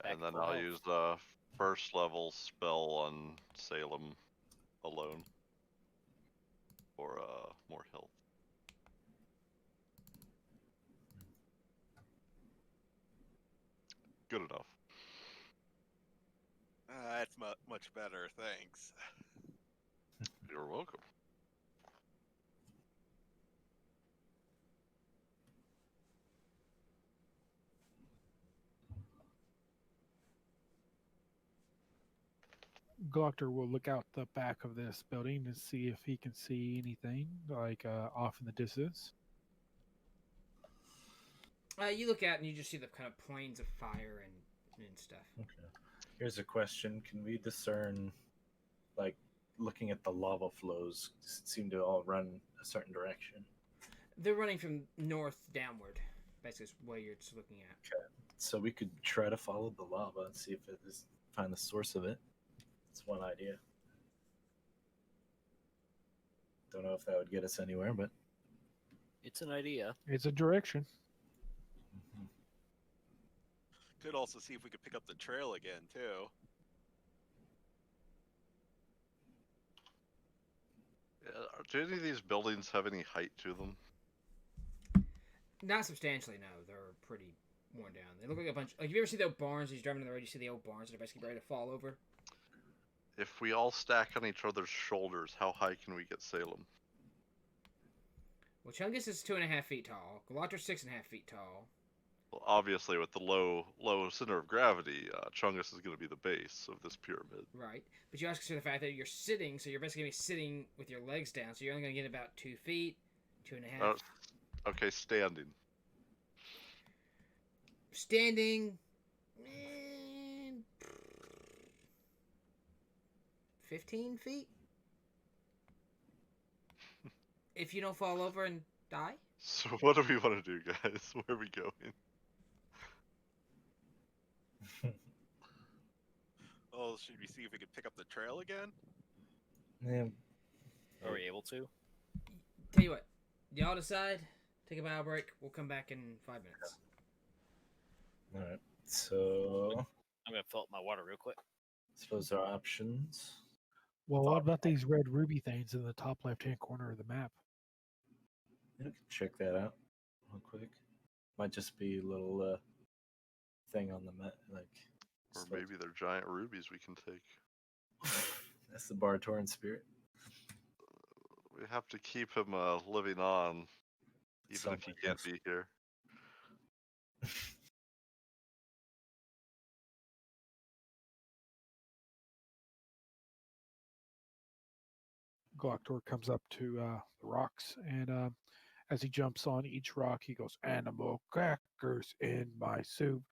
And then Back full I'll health. use the first level spell on Salem alone. For more health. Good enough. That's much better, thanks. You're welcome. Doctor will look out the back of this building and see if he can see anything, like off in the distance. You look out and you just see the kind of planes of fire and stuff. Okay. Here's a question: can we discern, like, looking at the lava flows, seem to all run a certain direction? They're running from north downward. Basically, is what you're just looking at. So we could try to follow the lava and see if it is find the source of it. It's one idea. Don't know if that would get us anywhere, but It's an idea. It's a direction. Could also see if we could pick up the trail again, too. Yeah, Do any of these buildings have any height to them? Not substantially, no. They're pretty worn down. They look like a bunch. Like, have you ever seen the old barns? He's driving on the road. You see the old barns that are basically ready to fall over. If we all stack on each other's shoulders, how high can we get Salem? Well, Chungus is 2.5 feet tall. Galactor's 6.5 feet tall. Well, obviously, with the low center of gravity, Chungus is going to be the base of this pyramid. Right. But you also consider the fact that you're sitting, so you're basically going to be sitting with your legs down, so you're only going to get about 2 feet, 2.5. Okay, standing. Standing, 15 feet? If you don't fall over and die? So what do we want to do, guys? Where are we going? Oh, should we see if we can pick up the trail again? Yeah. Are we able to? Tell you what, y'all decide, take a bio break, we'll come back in 5 minutes. All right. So, I'm gonna fill up my water real quick. suppose our options. Well, what about these red ruby things in the top left-hand corner of the map? You can check that out real quick. Might just be a little thing on the map, like. Or stuff. maybe they're giant rubies we can take. That's the Bartoran spirit. We have to keep him living on, even if he Something can't else. be here. Galactor comes up to the rocks, and as he jumps on each rock, he goes, "Animal crackers in my soup."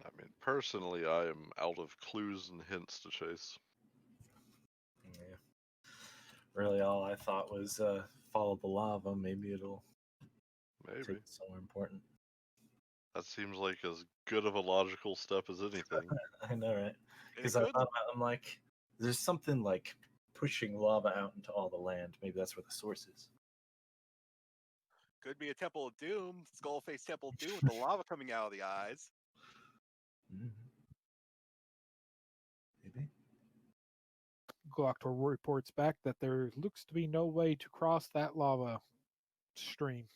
I mean, personally, I am out of clues and hints to chase. Yeah. Really, all I thought was follow the lava. Maybe it'll Maybe. take us somewhere important. That seems like as good of a logical step as anything. I know, right? It Because I could. thought I'm like, there's something like pushing lava out into all the land. Maybe that's where the source is. Could be a Temple of Doom, Skullface Temple of Doom with the lava coming out of the eyes. Mhm. Maybe. Galactor reports back that there looks to be no way to cross that lava stream.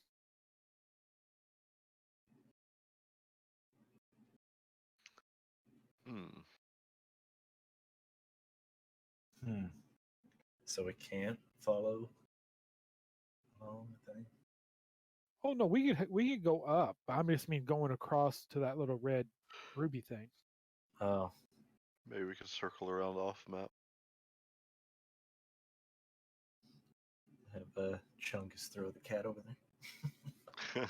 Hmm. So we can't follow along the thing. Oh no, we could go up. I just mean going across to that little red ruby thing. Oh, Maybe we could circle around off map. have Chungus throw the cat over there.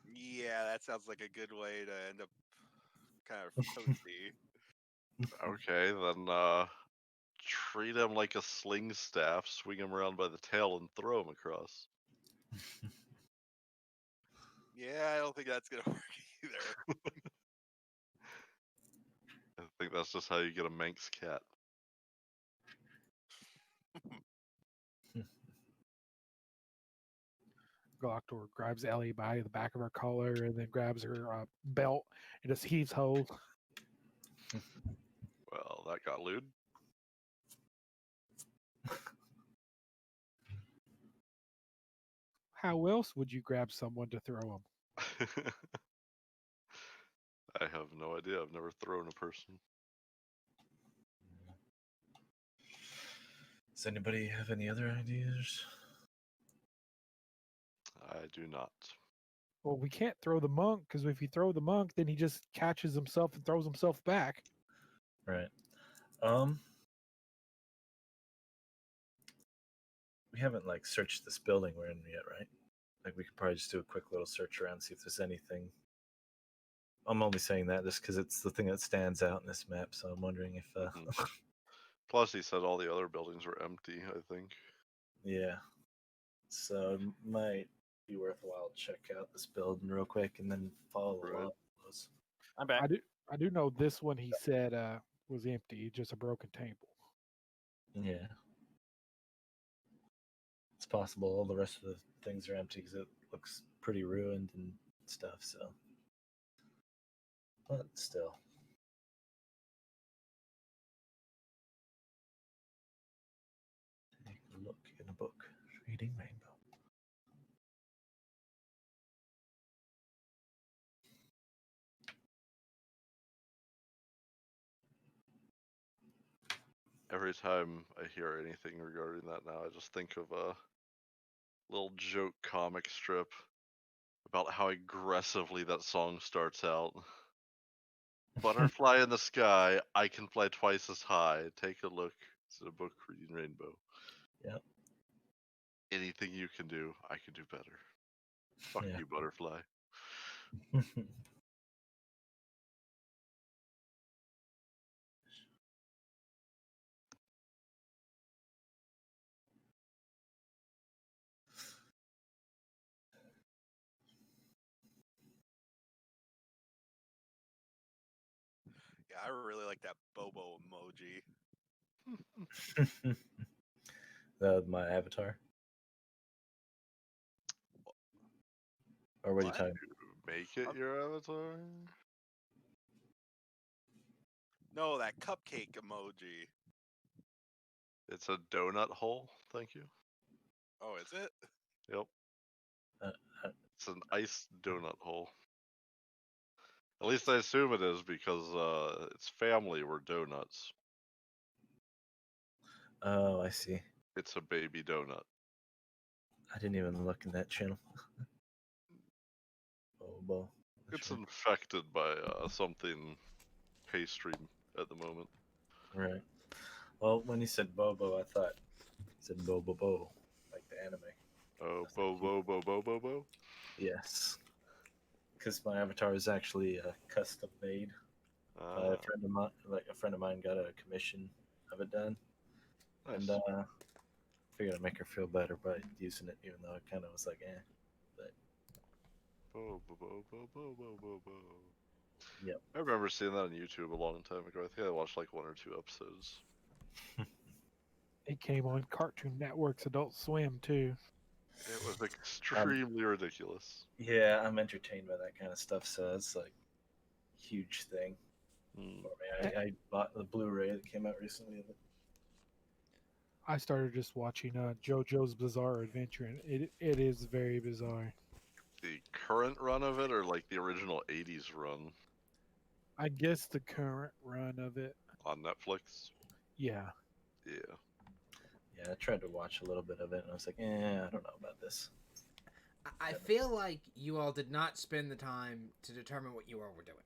Yeah, that sounds like a good way to end up kind of toasty. Okay, then treat him like a sling staff, swing him around by the tail, and throw him across. Yeah, I don't think that's gonna work either. I think that's just how you get a Manx cat. Galactor grabs Ellie by the back of her collar and then grabs her belt and just heaves ho. Well, that got lewd. How else would you grab someone to throw them? I have no idea. I've never thrown a person. Does anybody have any other ideas? I do not. Well, we can't throw the monk because if you throw the monk, then he just catches himself and throws himself back. Right. We haven't like searched this building we're in yet, right? Like we could probably just do a quick little search around, see if there's anything. I'm only saying that just because it's the thing that stands out in this map, so I'm wondering if Plus, he said all the other buildings were empty, I think. yeah. So it might be worthwhile to check out this build real quick and then follow Right. along. Those. I'm back. I do know this one he said was empty, just a broken table. Yeah. It's possible all the rest of the things are empty because it looks pretty ruined and stuff, so. But still. Take a look in a book. Reading Rainbow. Every time I hear anything regarding that now, I just think of a little joke comic strip about how aggressively that song starts out. Butterfly in the sky, I can fly twice as high. Take a look. It's in a book, Reading Rainbow. Yep. Anything you can do, I can do better. Fuck Yeah. you, Butterfly. Yeah, I really like that Bobo emoji. My avatar? Or what are you What? talking Make it your avatar? No, that cupcake emoji. It's a donut hole, thank you. Oh, is it? Yep. It's an iced donut hole. At least I assume it is because its family were donuts. Oh, I see. It's a baby donut. I didn't even look in that channel. Bobo. It's infected by something pastry at the moment. Right. Well, when he said Bobo, I thought he said Bobo, like the anime. Oh, That's bo like bo bo bo bo bo. Yes. Because my avatar is actually custom made. A friend of mine got a commission of it done, Nice. and figured I'd make her feel better by using it, even though I kind of was like, eh. But Bo bo bo bo bo bo bo bo. Yep. I remember seeing that on YouTube a long time ago. I think I watched like 1 or 2 episodes. It came on Cartoon Network's Adult Swim too. It was extremely ridiculous. yeah, I'm entertained by that kind of stuff, so it's like a huge thing Hmm. for me. I bought the Blu-ray that came out recently of it. I started just watching JoJo's Bizarre Adventure, and it is very bizarre. The current run of it, or like the original '80s run I guess the current run of it, on Netflix? yeah. Yeah. Yeah, I tried to watch a little bit of it, and I was like, I don't know about this. I feel like you all did not spend the time to determine what you all were doing.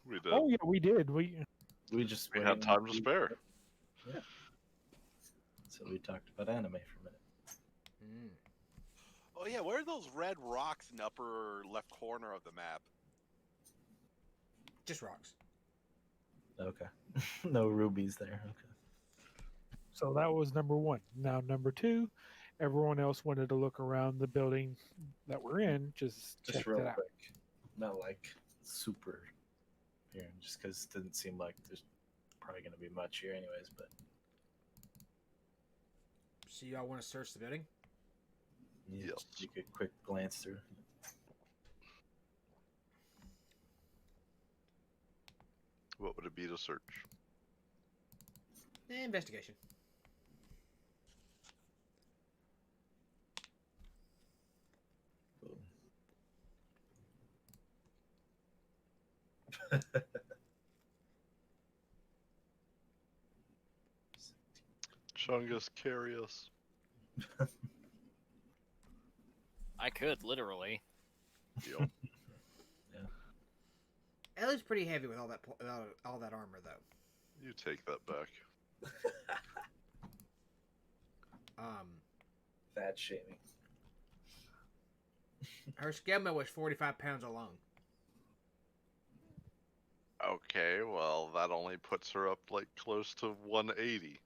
We did. Oh yeah, we did. We just We went had in time to and- spare. Yeah. So we talked about anime for a minute. Mm. Oh yeah, where are those red rocks in the upper left corner of the map? Just rocks. Okay. No rubies there. Okay. so that was number one. Now number two, everyone else wanted to look around the building that we're in, just check Just real that out. quick. Not like super here, just because it didn't seem like there's probably going to be much here, anyways. But So y'all want to search the building? yeah, Yes. just take a quick glance through. What would it be to search? Investigation. Chungus, carry us. I could literally. Yep. Ellie's pretty heavy with all that armor, though. You take that back. Fat shaming. Her scale mail was 45 pounds alone. Okay, well, that only puts her up like close to 180.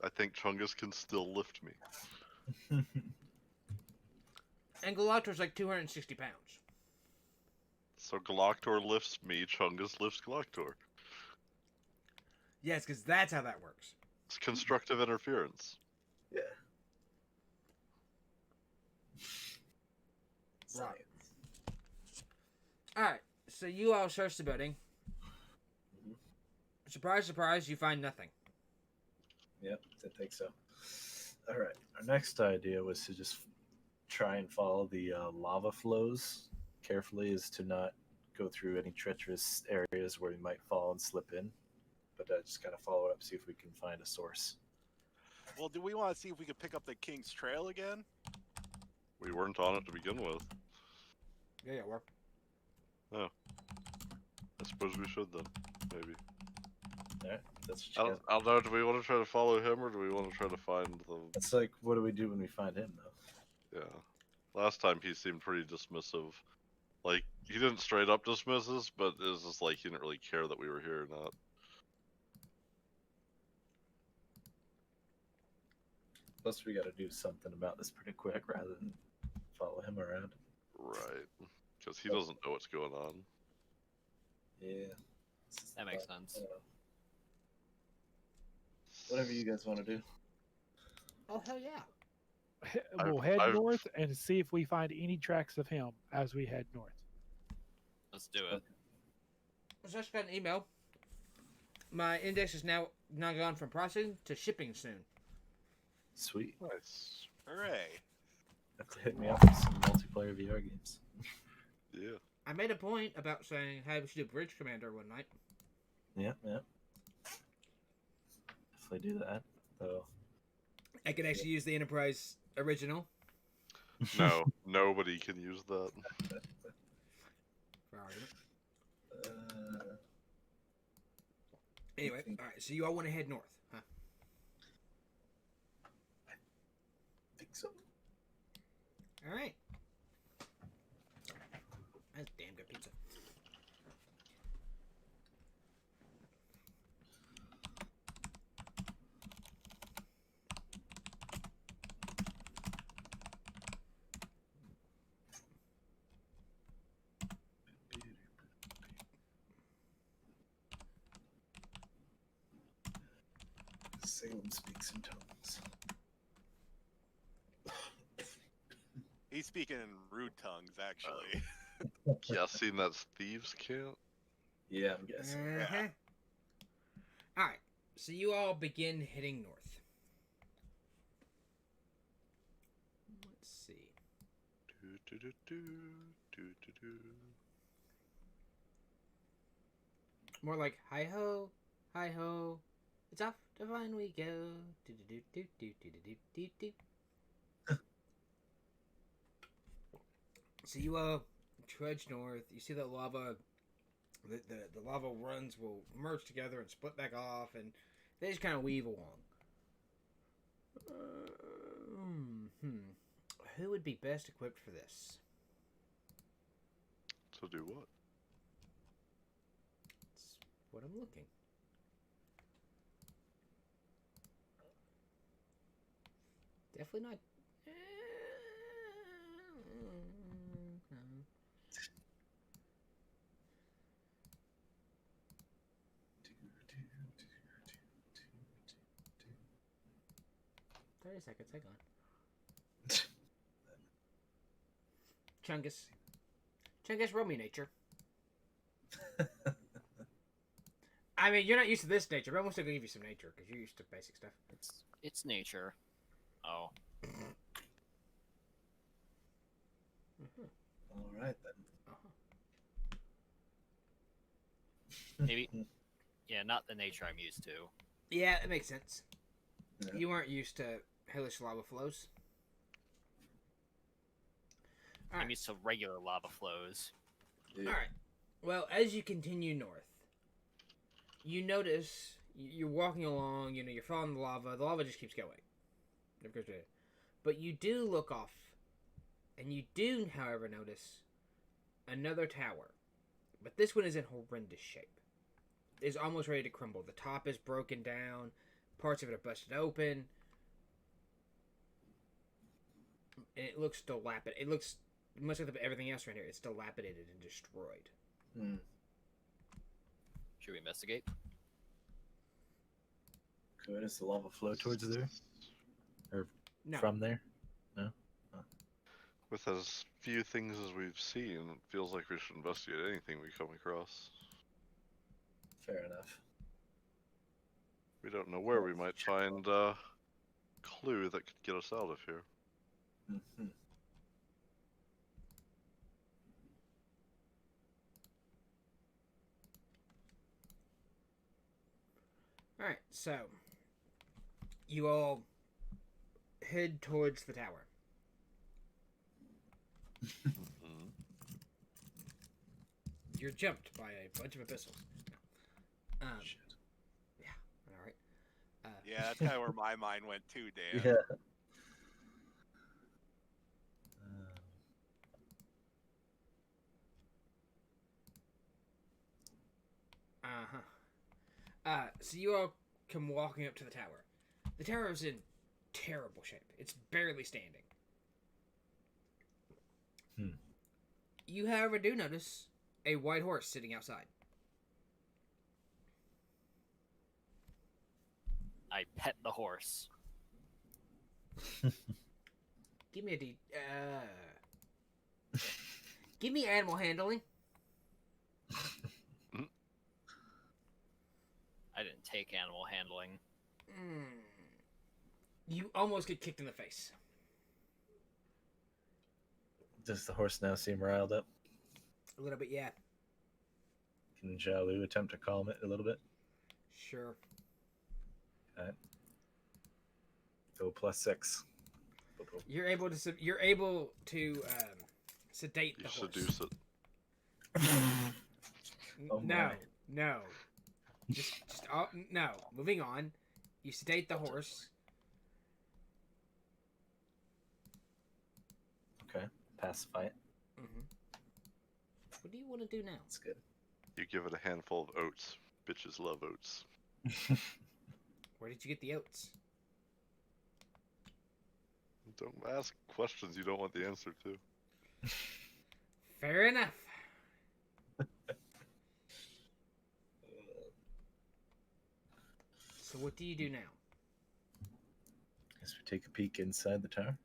I think Chungus can still lift me. And Galactor's like 260 pounds. So Galactor lifts me, Chungus lifts Galactor. Yes, because that's how that works. It's constructive interference. Yeah. Right. Science. Alright, so you all search the building. Mhm. Surprise, surprise, you find nothing. Yep, I think so. All right. Our next idea was to just try and follow the lava flows carefully, is to not go through any treacherous areas where we might fall and slip in, but just kind of follow it up, see if we can find a source. Well, do we want to see if we could pick up the King's Trail again? We weren't on it to begin with. Yeah, we're. I suppose we should then. Maybe. All right, that's I what you don't, got. I don't know. Do we want to try to follow him, or do we want to try to find the? It's like, what do we do when we find him, though? Yeah. Last time he seemed pretty dismissive. Like he didn't straight up dismiss us, but it was just like he didn't really care that we were here or not. Plus, we got to do something about this pretty quick rather than follow him around. Right. Because he doesn't know what's going on. Yeah. That makes sense. Whatever you guys want to do. Oh, hell yeah. We'll I've- head I've- north and see if we find any tracks of him as we head north. Let's do it. So I just got an email. My index is now gone from processing to shipping soon. Sweet. Nice. Hooray! Have to hit me up with some multiplayer VR games. Yeah. I made a point about saying, hey, we should do Bridge Commander one night. Yeah, yeah. Definitely do that. Though. I could actually use the Enterprise original No, nobody can use that. for argument. Uh, Anyway, alright, so you all want to head north, huh? think so. Alright. That's damn good pizza. Salem speaks in tongues. He's speaking in rude tongues, actually. Guessing that's thieves' can't. Yeah, I'm guessing. Uh-huh. Alright, so you all begin heading north. Let's see. Do, do, do, do, do, do, do. More like hi ho, it's off to fun we go. Do do do do do do do do do. So you trudge north. You see that lava. The lava runs will merge together and split back off, and they just kind of weave along. Who would be best equipped for this? So do what? That's what I'm looking. Definitely not. "30 seconds, hang on. Chungus. Chungus, roll me nature. I mean, you're not used to this nature, but I'm still gonna give you some nature because you're used to basic stuff. It's nature. Oh, All right then. Uh-huh. maybe. Yeah, not the nature I'm used to. Yeah, it makes sense. Yeah. You aren't used to hellish lava flows. I'm Alright. used to regular lava flows. Yeah. Alright. Well, as you continue north, you notice you're walking along, you're following the lava just keeps going. Never goes away. But you do look off, and you do, however, notice another tower. But this one is in horrendous shape. It's almost ready to crumble. The top is broken down, parts of it are busted open. and it looks dilapidated. It looks much like everything else around here. It's dilapidated and destroyed. Hmm. Should we investigate? Could does the lava flow towards there? No, From there? With as few things as we've seen, it feels like we should investigate anything we come across. Fair enough. We don't know where we might find a clue that could get us out of here. Mm-hmm. All right, so you all head towards the tower. Mhm. You're jumped by a bunch of abyssals. Shit. All right. Yeah, that's kind of where my mind went too, Dan. Yeah. So you all come walking up to the tower. The tower is in terrible shape. It's barely standing. Hmm. You, however, do notice a white horse sitting outside. I pet the horse. Give me give me animal handling. I didn't take animal handling. You almost get kicked in the face. Does the horse now seem riled up? A little bit, yeah. Can Jalu attempt to calm it a little bit? Sure. Go +6. You're able to sedate You the horse. seduce it. Oh No, my. no. Just no. Moving on. You sedate the horse. Okay. Pacify it. What do you want to do now? That's good. You give it a handful of oats. Bitches love oats. Where did you get the oats? Don't ask questions you don't want the answer to. Fair enough. So what do you do now? Guess we take a peek inside the tower.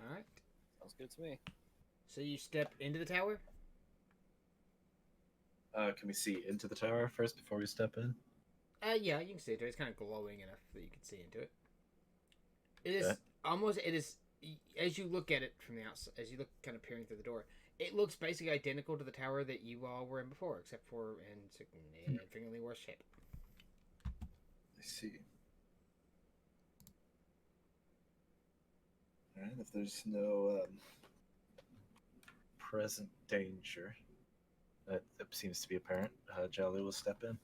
All right. Sounds good to me. So you step into the tower. Can we see into the tower first before we step in? Yeah, you can see into it. It's kind of glowing enough that you can see into it. It is Okay. almost. It is as you look at it from the outside, as you look kind of peering through the door. It looks basically identical to the tower that you all were in before, except for in significantly worse shape. I see. Alright, if there's no present danger that seems to be apparent, Jalu will step in.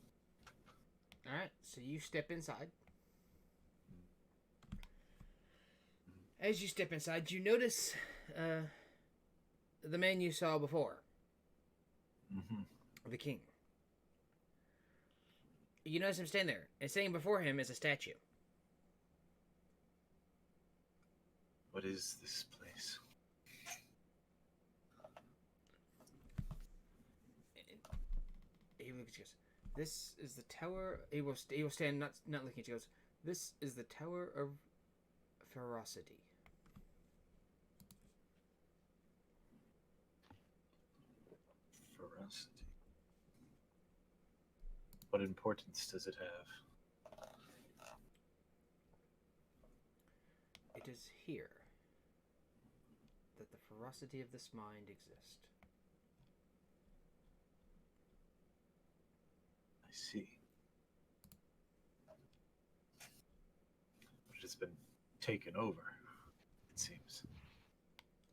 All right, so you step inside. As you step inside, you notice the man you saw before, Mm-hmm. the king. You notice him standing there, and standing before him is a statue. What is this place? He looks at you. Goes, "This is the tower." He will stand, not looking at you. Goes, "This is the Tower of Ferocity." Ferocity. What importance does it have? It is here that the ferocity of this mind exists. I see. But it has been taken over, it seems.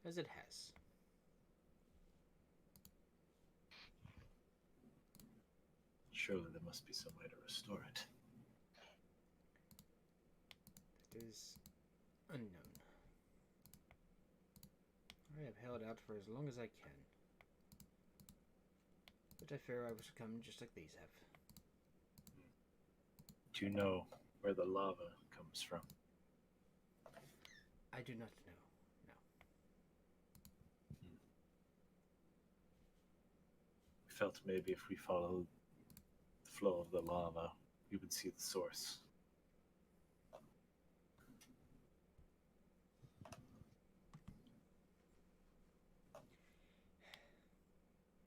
As it has. Surely there must be some way to restore it. It is unknown. I have held out for as long as I can. But I fear I will succumb just like these have. Do you know where the lava comes from? I do not know. No. We felt maybe if we followed the flow of the lava, we would see the source.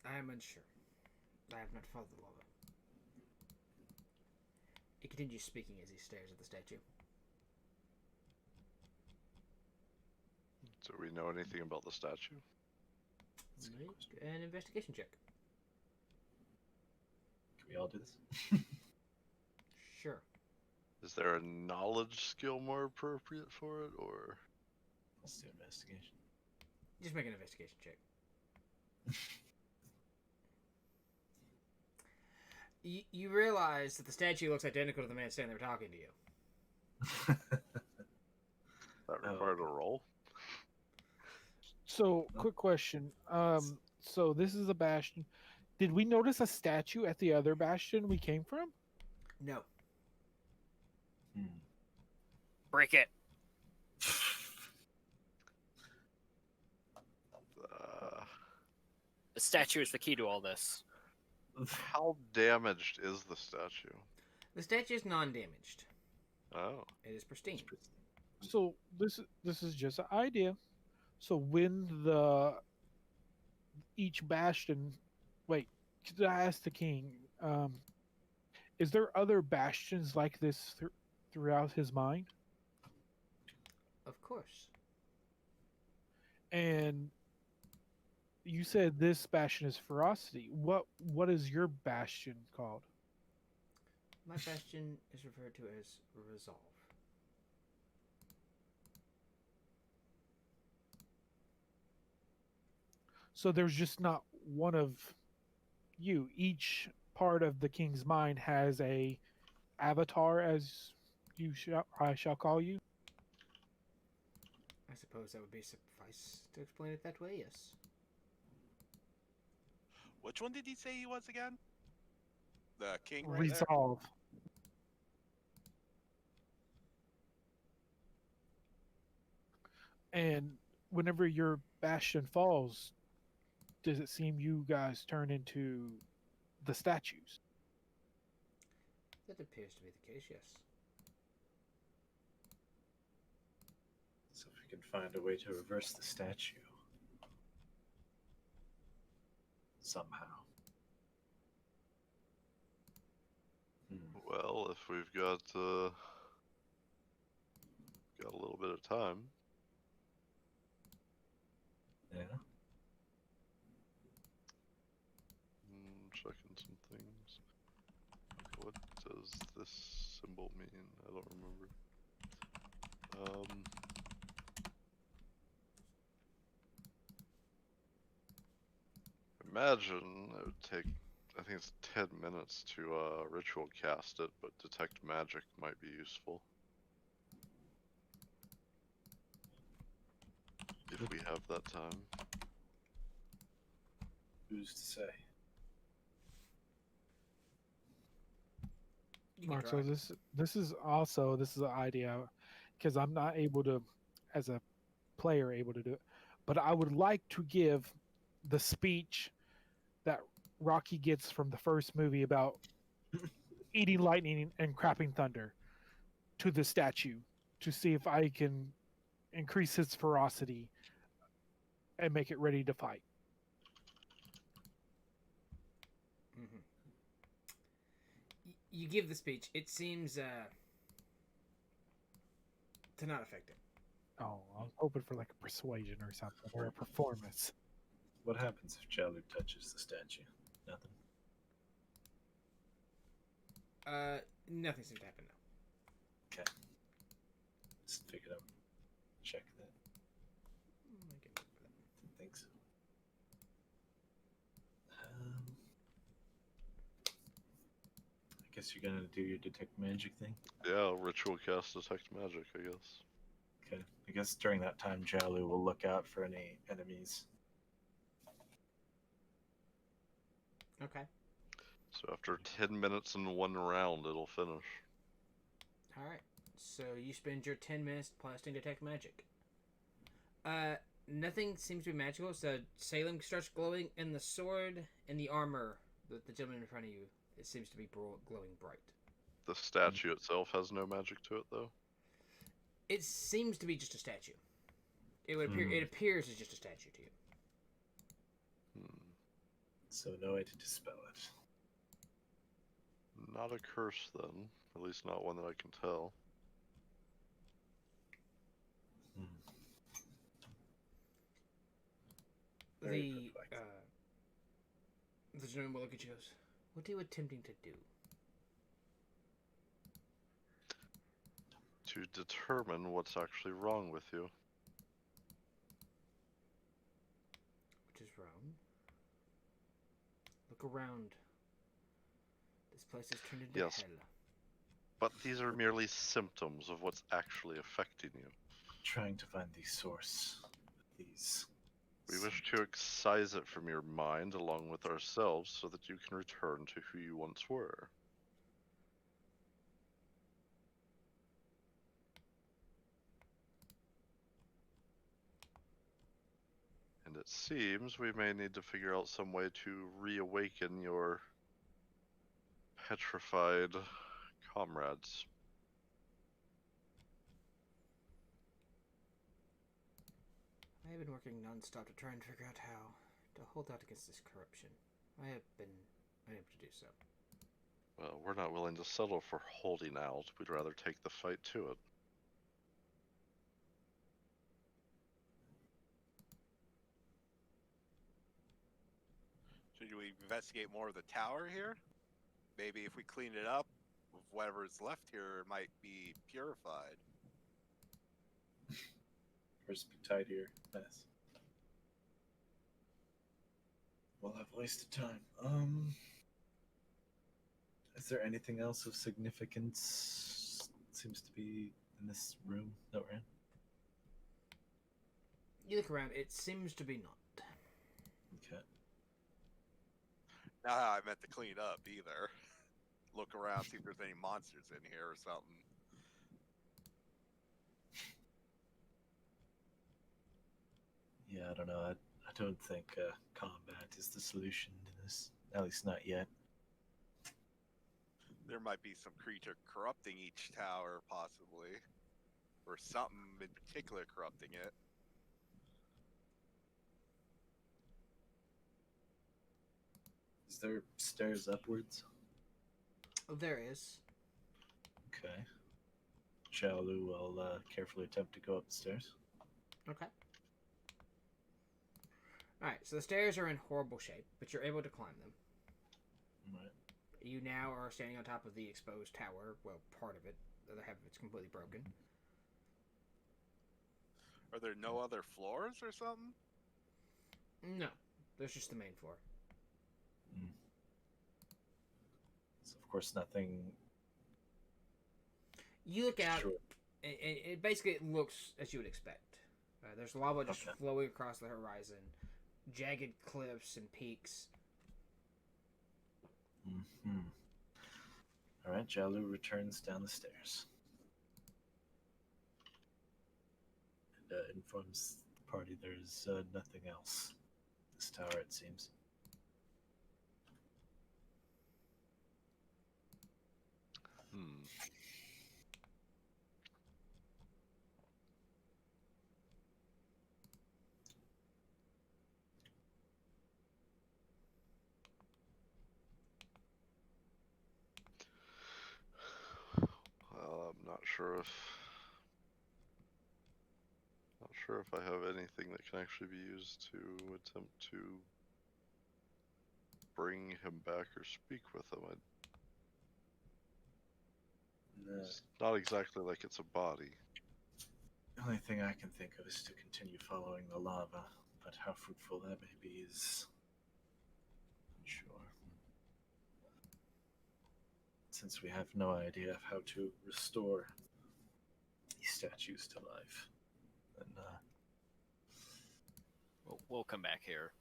I am unsure. I have not followed the lava. He continues speaking as he stares at the statue. Do we know anything about the statue? That's a good Make question. an investigation check. Can we all do this? Sure. Is there a knowledge skill more appropriate for it, or? Let's do investigation. Just make an investigation check. You realize that the statue looks identical to the man standing there talking to you. That Oh, required a okay. roll? So, quick question. So this is a bastion. Did we notice a statue at the other bastion we came from? No. Hmm. Break it. The statue is the key to all this. How damaged is the statue? The statue is non-damaged. Oh. It is pristine. So this is just an idea. So when each bastion, wait, could I ask the king? Is there other bastions like this throughout his mind? Of course. And you said this bastion is ferocity. What is your bastion called? My bastion is referred to as resolve. So there's just not one of you. Each part of the king's mind has a avatar, as I shall call you. I suppose that would be suffice to explain it that way, yes. Which one did he say he was again? The king right there. Resolve. And whenever your bastion falls, does it seem you guys turn into the statues? That appears to be the case, yes. So if we can find a way to reverse the statue somehow. Well, if we've got a little bit of time. Yeah. Checking some things. What does this symbol mean? I don't remember. Imagine it would take, I think it's 10 minutes to ritual cast it, but detect magic might be useful. If we have that time. Who's to say? You can Mark, try. so this is an idea because I'm not able to, as a player, able to do it. But I would like to give the speech that Rocky gets from the first movie about eating lightning and crapping thunder to the statue to see if I can increase its ferocity and make it ready to fight. Mm-hmm. You give the speech. It seems to not affect it. Oh, I was hoping for like a persuasion or something or a performance. What happens if Jalu touches the statue? Nothing. Nothing seems to happen now. Okay. Just pick it up. Check that. I can look for that. Didn't think so. I guess you're gonna do your detect magic thing. Yeah, ritual cast detect magic, I guess. Okay. I guess during that time, Jalu will look out for any enemies. Okay. So after 10 minutes in one round, it'll finish. All right. So you spend your 10 minutes blasting detect magic. Nothing seems to be magical. So Salem starts glowing, and the sword and the armor, the gentleman in front of you, it seems to be glowing bright. The statue itself has no magic to it, though. It seems to be just a statue. It would appear. Hmm. It appears as just a statue to you. Hmm. So no way to dispel it. Not a curse, then. At least not one that I can tell. Hmm. Very The perplexing. the gentleman will look at you and goes, "What are you attempting to do?" To determine what's actually wrong with you. Which is wrong. Look around. This place has turned into Yes. hell. But these are merely symptoms of what's actually affecting you. Trying to find the source of these. We wish to excise it from your mind along with ourselves so that you can return to who you once were. And it seems we may need to figure out some way to reawaken your petrified comrades. I have been working non-stop to try and figure out how to hold out against this corruption. I have been unable to do so. Well, we're not willing to settle for holding out. We'd rather take the fight to it. Should we investigate more of the tower here? Maybe if we clean it up, whatever's left here might be purified. First be tidier mess. We'll have wasted time. Is there anything else of significance? Seems to be in this room that we're in. You look around. It seems to be not. Okay. Not how I meant to clean up either. Look around, see if there's any monsters in here or something. Yeah, I don't know. I don't think combat is the solution to this. At least not yet. There might be some creature corrupting each tower, possibly. Or something in particular corrupting it. Is there stairs upwards? Oh, there is. Okay. Xiaolu will carefully attempt to go up the stairs. Okay. Alright, so the stairs are in horrible shape, but you're able to climb them. Right. You now are standing on top of the exposed tower. Well, part of it. The other half of it's completely broken. Are there no other floors or something? No. There's just the main floor. So of course nothing. You look out, Sure. and it basically looks as you would expect. There's lava just Okay. flowing across the horizon. Jagged cliffs and peaks. Mm-hmm. All right, Xiaolu returns down the stairs and informs the party there's nothing else. This tower, it seems. Hmm. Well, I'm not sure if I have anything that can actually be used to attempt to bring him back or speak with him. The It's not exactly like it's a body. only thing I can think of is to continue following the lava, but how fruitful that may be is unsure. Since we have no idea of how to restore these statues to life, then We'll come back here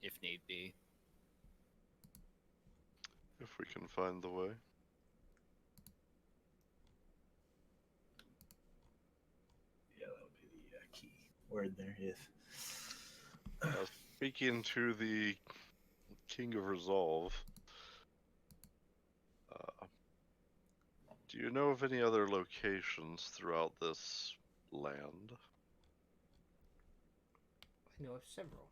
if need be. If we can find the way. word there. If Speaking to the King of Resolve, do you know of any other locations throughout this land? I know of several.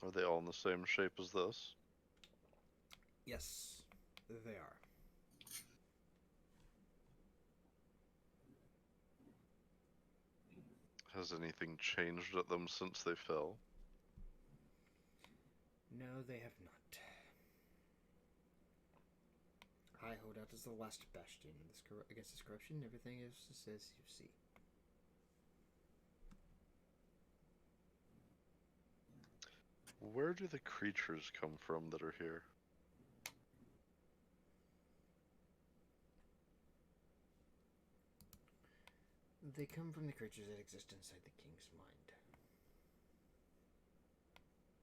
Are they all in the same shape as this? Yes, they are. Has anything changed at them since they fell? No, they have not. High Holdout is the last bastion against this corruption. Everything is just as you see. Where do the creatures come from that are here? They come from the creatures that exist inside the king's mind.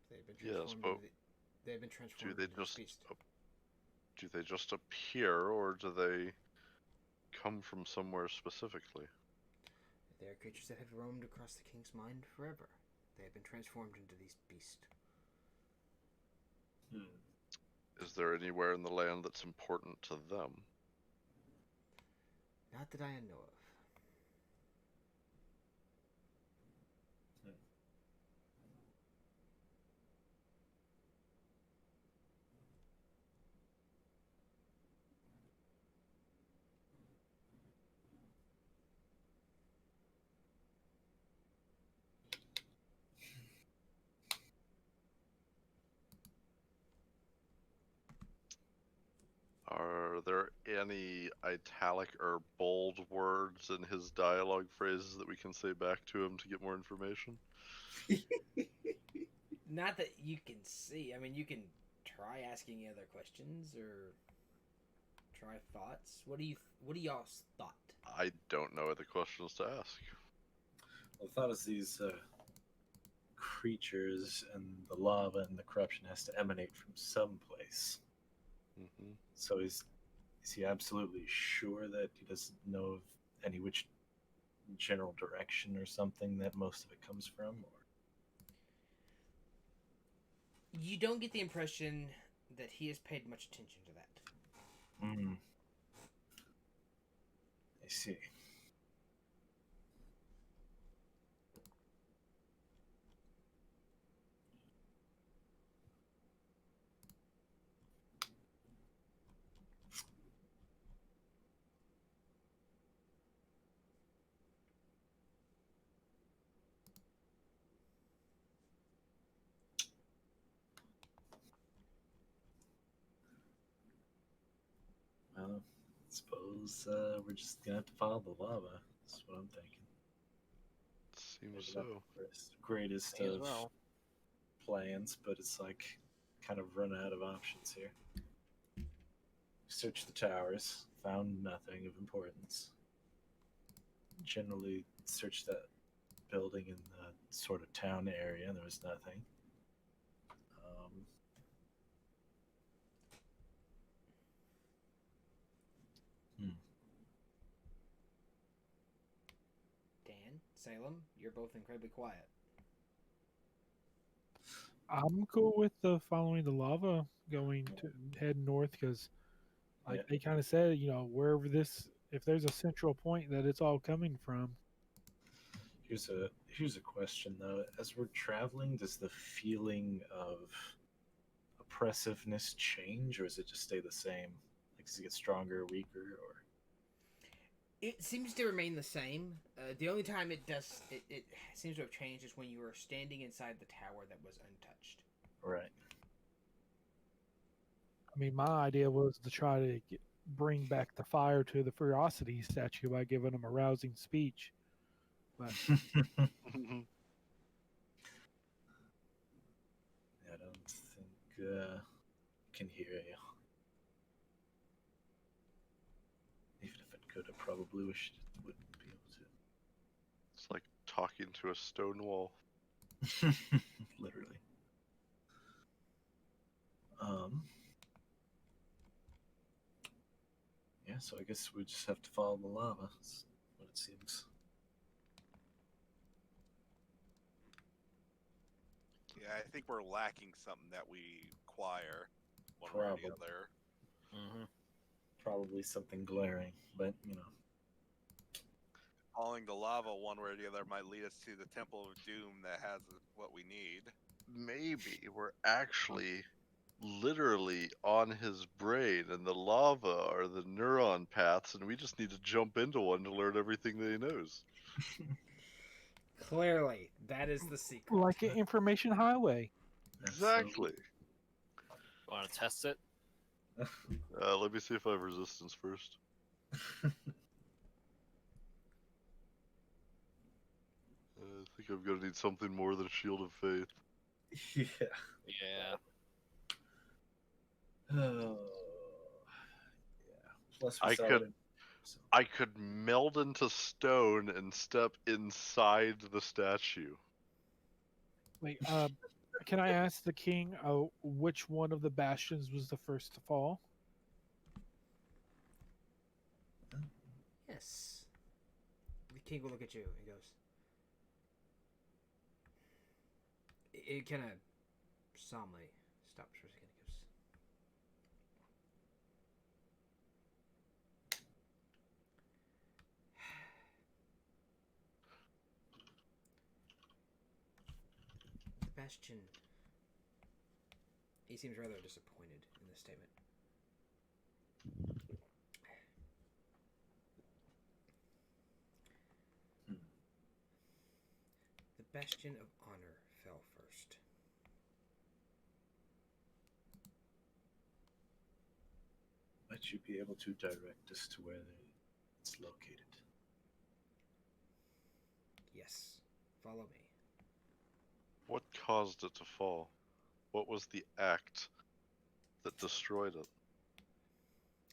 They've been Yes, transformed. but They've been do transformed they into this just beast. do they just appear, or do they come from somewhere specifically? They are creatures that have roamed across the king's mind forever. They have been transformed into these beasts. Is there anywhere in the land that's important to them? Not that I know of. Are there any italic or bold words in his dialogue phrases that we can say back to him to get more information? Not that you can see. I mean, you can try asking other questions or try thoughts. What do y'all's thought? I don't know other questions to ask. the thought is these creatures and the lava and the corruption has to emanate from someplace. Mm-hmm. So is he absolutely sure that he doesn't know of any which general direction or something that most of it comes from? Or You don't get the impression that he has paid much attention to that. I see. Well, I suppose we're just gonna have to follow the lava. That's what I'm thinking. Seems Maybe so. not the greatest Me as of well. plans, but it's like kind of run out of options here. Searched the towers, found nothing of importance. Generally searched that building in the sort of town area, and there was nothing. Dan, Salem, you're both incredibly quiet. I'm cool with following the lava, going to head north because, like Yeah. they kind of said, wherever if there's a central point that it's all coming from. Here's a question though. As we're traveling, does the feeling of oppressiveness change, or does it just stay the same? Like, does it get stronger, weaker, or? It seems to remain the same. The only time it seems to have changed is when you were standing inside the tower that was untouched. Right. I mean, my idea was to try to bring back the fire to the Ferocity statue by giving them a rousing speech. But I don't think I can hear you. Even if it could, I probably wished it wouldn't be able It's like talking to a stone wall. to. Literally. Yeah, so I guess we just have to follow the lava. That's what it seems. think we're lacking something that we acquire one way or the Probably. other. Mm-hmm. Probably something glaring, but you know. Following the lava one way or the other might lead us to the Temple of Doom that has what we need. Maybe we're actually literally on his brain, and the lava are the neuron paths, and we just need to jump into one to learn everything that he knows. Clearly, that is the secret. Like an information highway. Exactly. Want to test it? Let me see if I have resistance first. I think I'm gonna need something more than Shield of Faith. Yeah. Yeah. Oh. Yeah. Plus, we I saw could- it in- so- I could meld into stone and step inside the statue. Wait, can I ask the king which one of the bastions was the first to fall? Yes. The king will look at you and goes. It kind of solemnly stops for a second. It goes. The Bastion. He seems rather disappointed in this statement. The Bastion of Honor fell first. Might you be able to direct us to where it's located? Yes. Follow me. What caused it to fall? What was the act that destroyed it?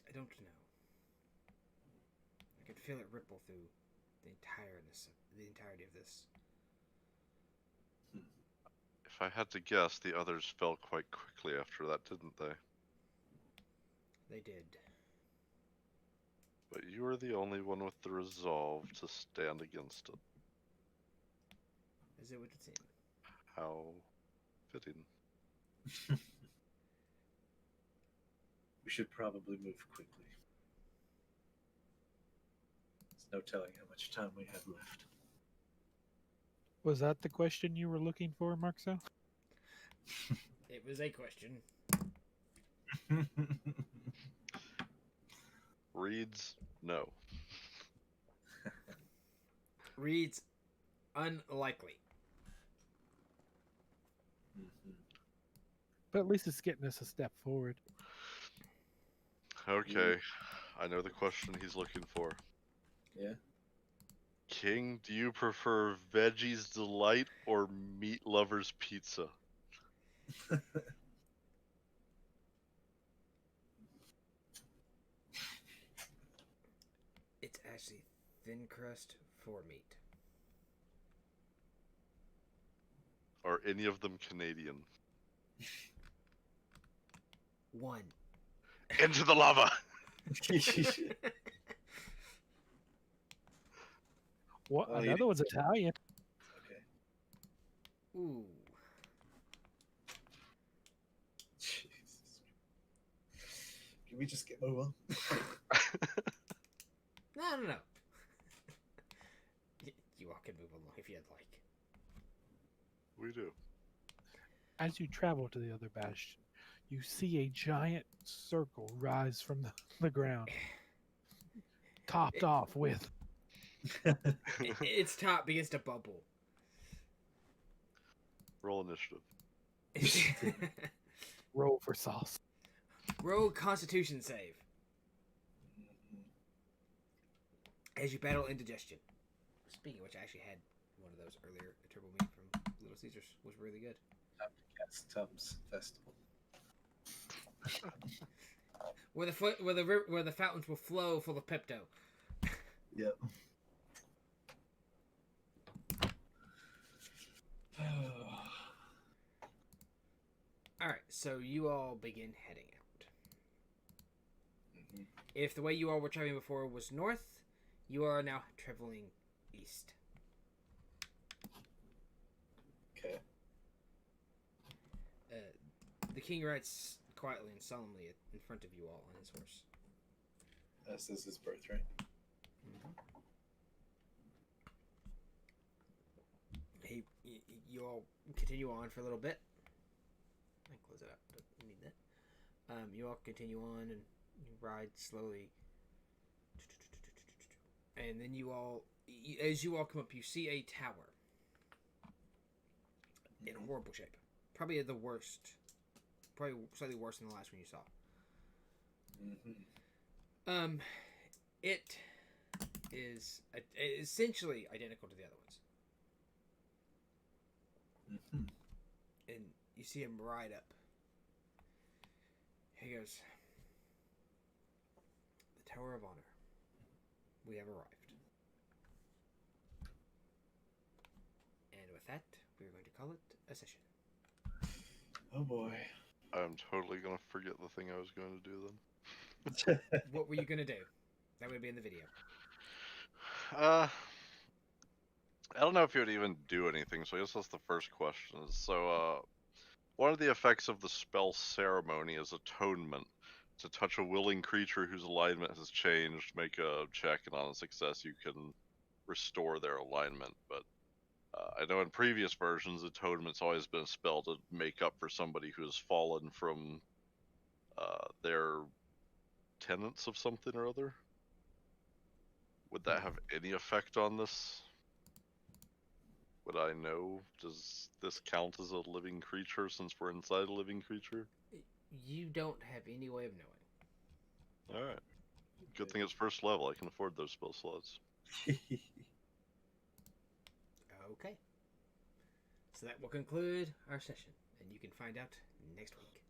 I don't know. I could feel it ripple through the entirety of this. If I had to guess, the others fell quite quickly after that, didn't they? They did. But you were the only one with the resolve to stand against it. As it would seem. How fitting. We should probably move quickly. There's no telling how much time we have left. Was that the question you were looking for, Marcel? It was a question. Reads, no. Reads unlikely. Mhm. But at least it's getting us a step forward. Okay, I know the question he's looking for. Yeah. King, do you prefer Veggie's Delight or Meat Lover's Pizza? It's actually thin crust for meat. Are any of them Canadian? One. Into the lava! What? Well, Another one's Italian. Okay. Ooh. Jesus. Can we just get move on? No. You all can move along if you'd like. We do. As you travel to the other bastion, you see a giant circle rise from the ground, topped off with Its top begins to bubble. Roll initiative. roll for sauce. Roll Constitution save as you battle indigestion. Speaking of which, I actually had one of those earlier. A turbo meat from Little Caesars was really good. Cats Tums Festival. Where the fountains will flow full of Pepto. Yep. Alright, so you all begin heading out. Mhm. If the way you all were traveling before was north, you are now traveling east. Okay. king rides quietly and solemnly in front of you all on his horse. This is his birthright. You all continue on for a little bit. I can close it up. Don't need that. You all continue on and you ride slowly. And then as you all come up, you see a tower in horrible shape. Probably the worst. Probably slightly worse than the last one you saw. It is essentially identical to the other ones. And you see him ride up. He goes, "The Tower of Honor. We have arrived." And with that, we're going to call it a session. Oh boy. I'm totally gonna forget the thing I was going to do then. What were you going to do? That would be in the video. I don't know if you would even do anything, so I guess that's the first question. So, one of the effects of the spell Ceremony is Atonement. To touch a willing creature whose alignment has changed, make a check, and on a success you can restore their alignment. But I know in previous versions, Atonement's always been a spell to make up for somebody who has fallen from their tenets of something or other. Would that have any effect on this? Would I know? Does this count as a living creature since we're inside a living creature? You don't have any way of knowing. Alright. Good thing it's first level. I can afford those spell slots. Okay. So that will conclude our session, and you can find out next week.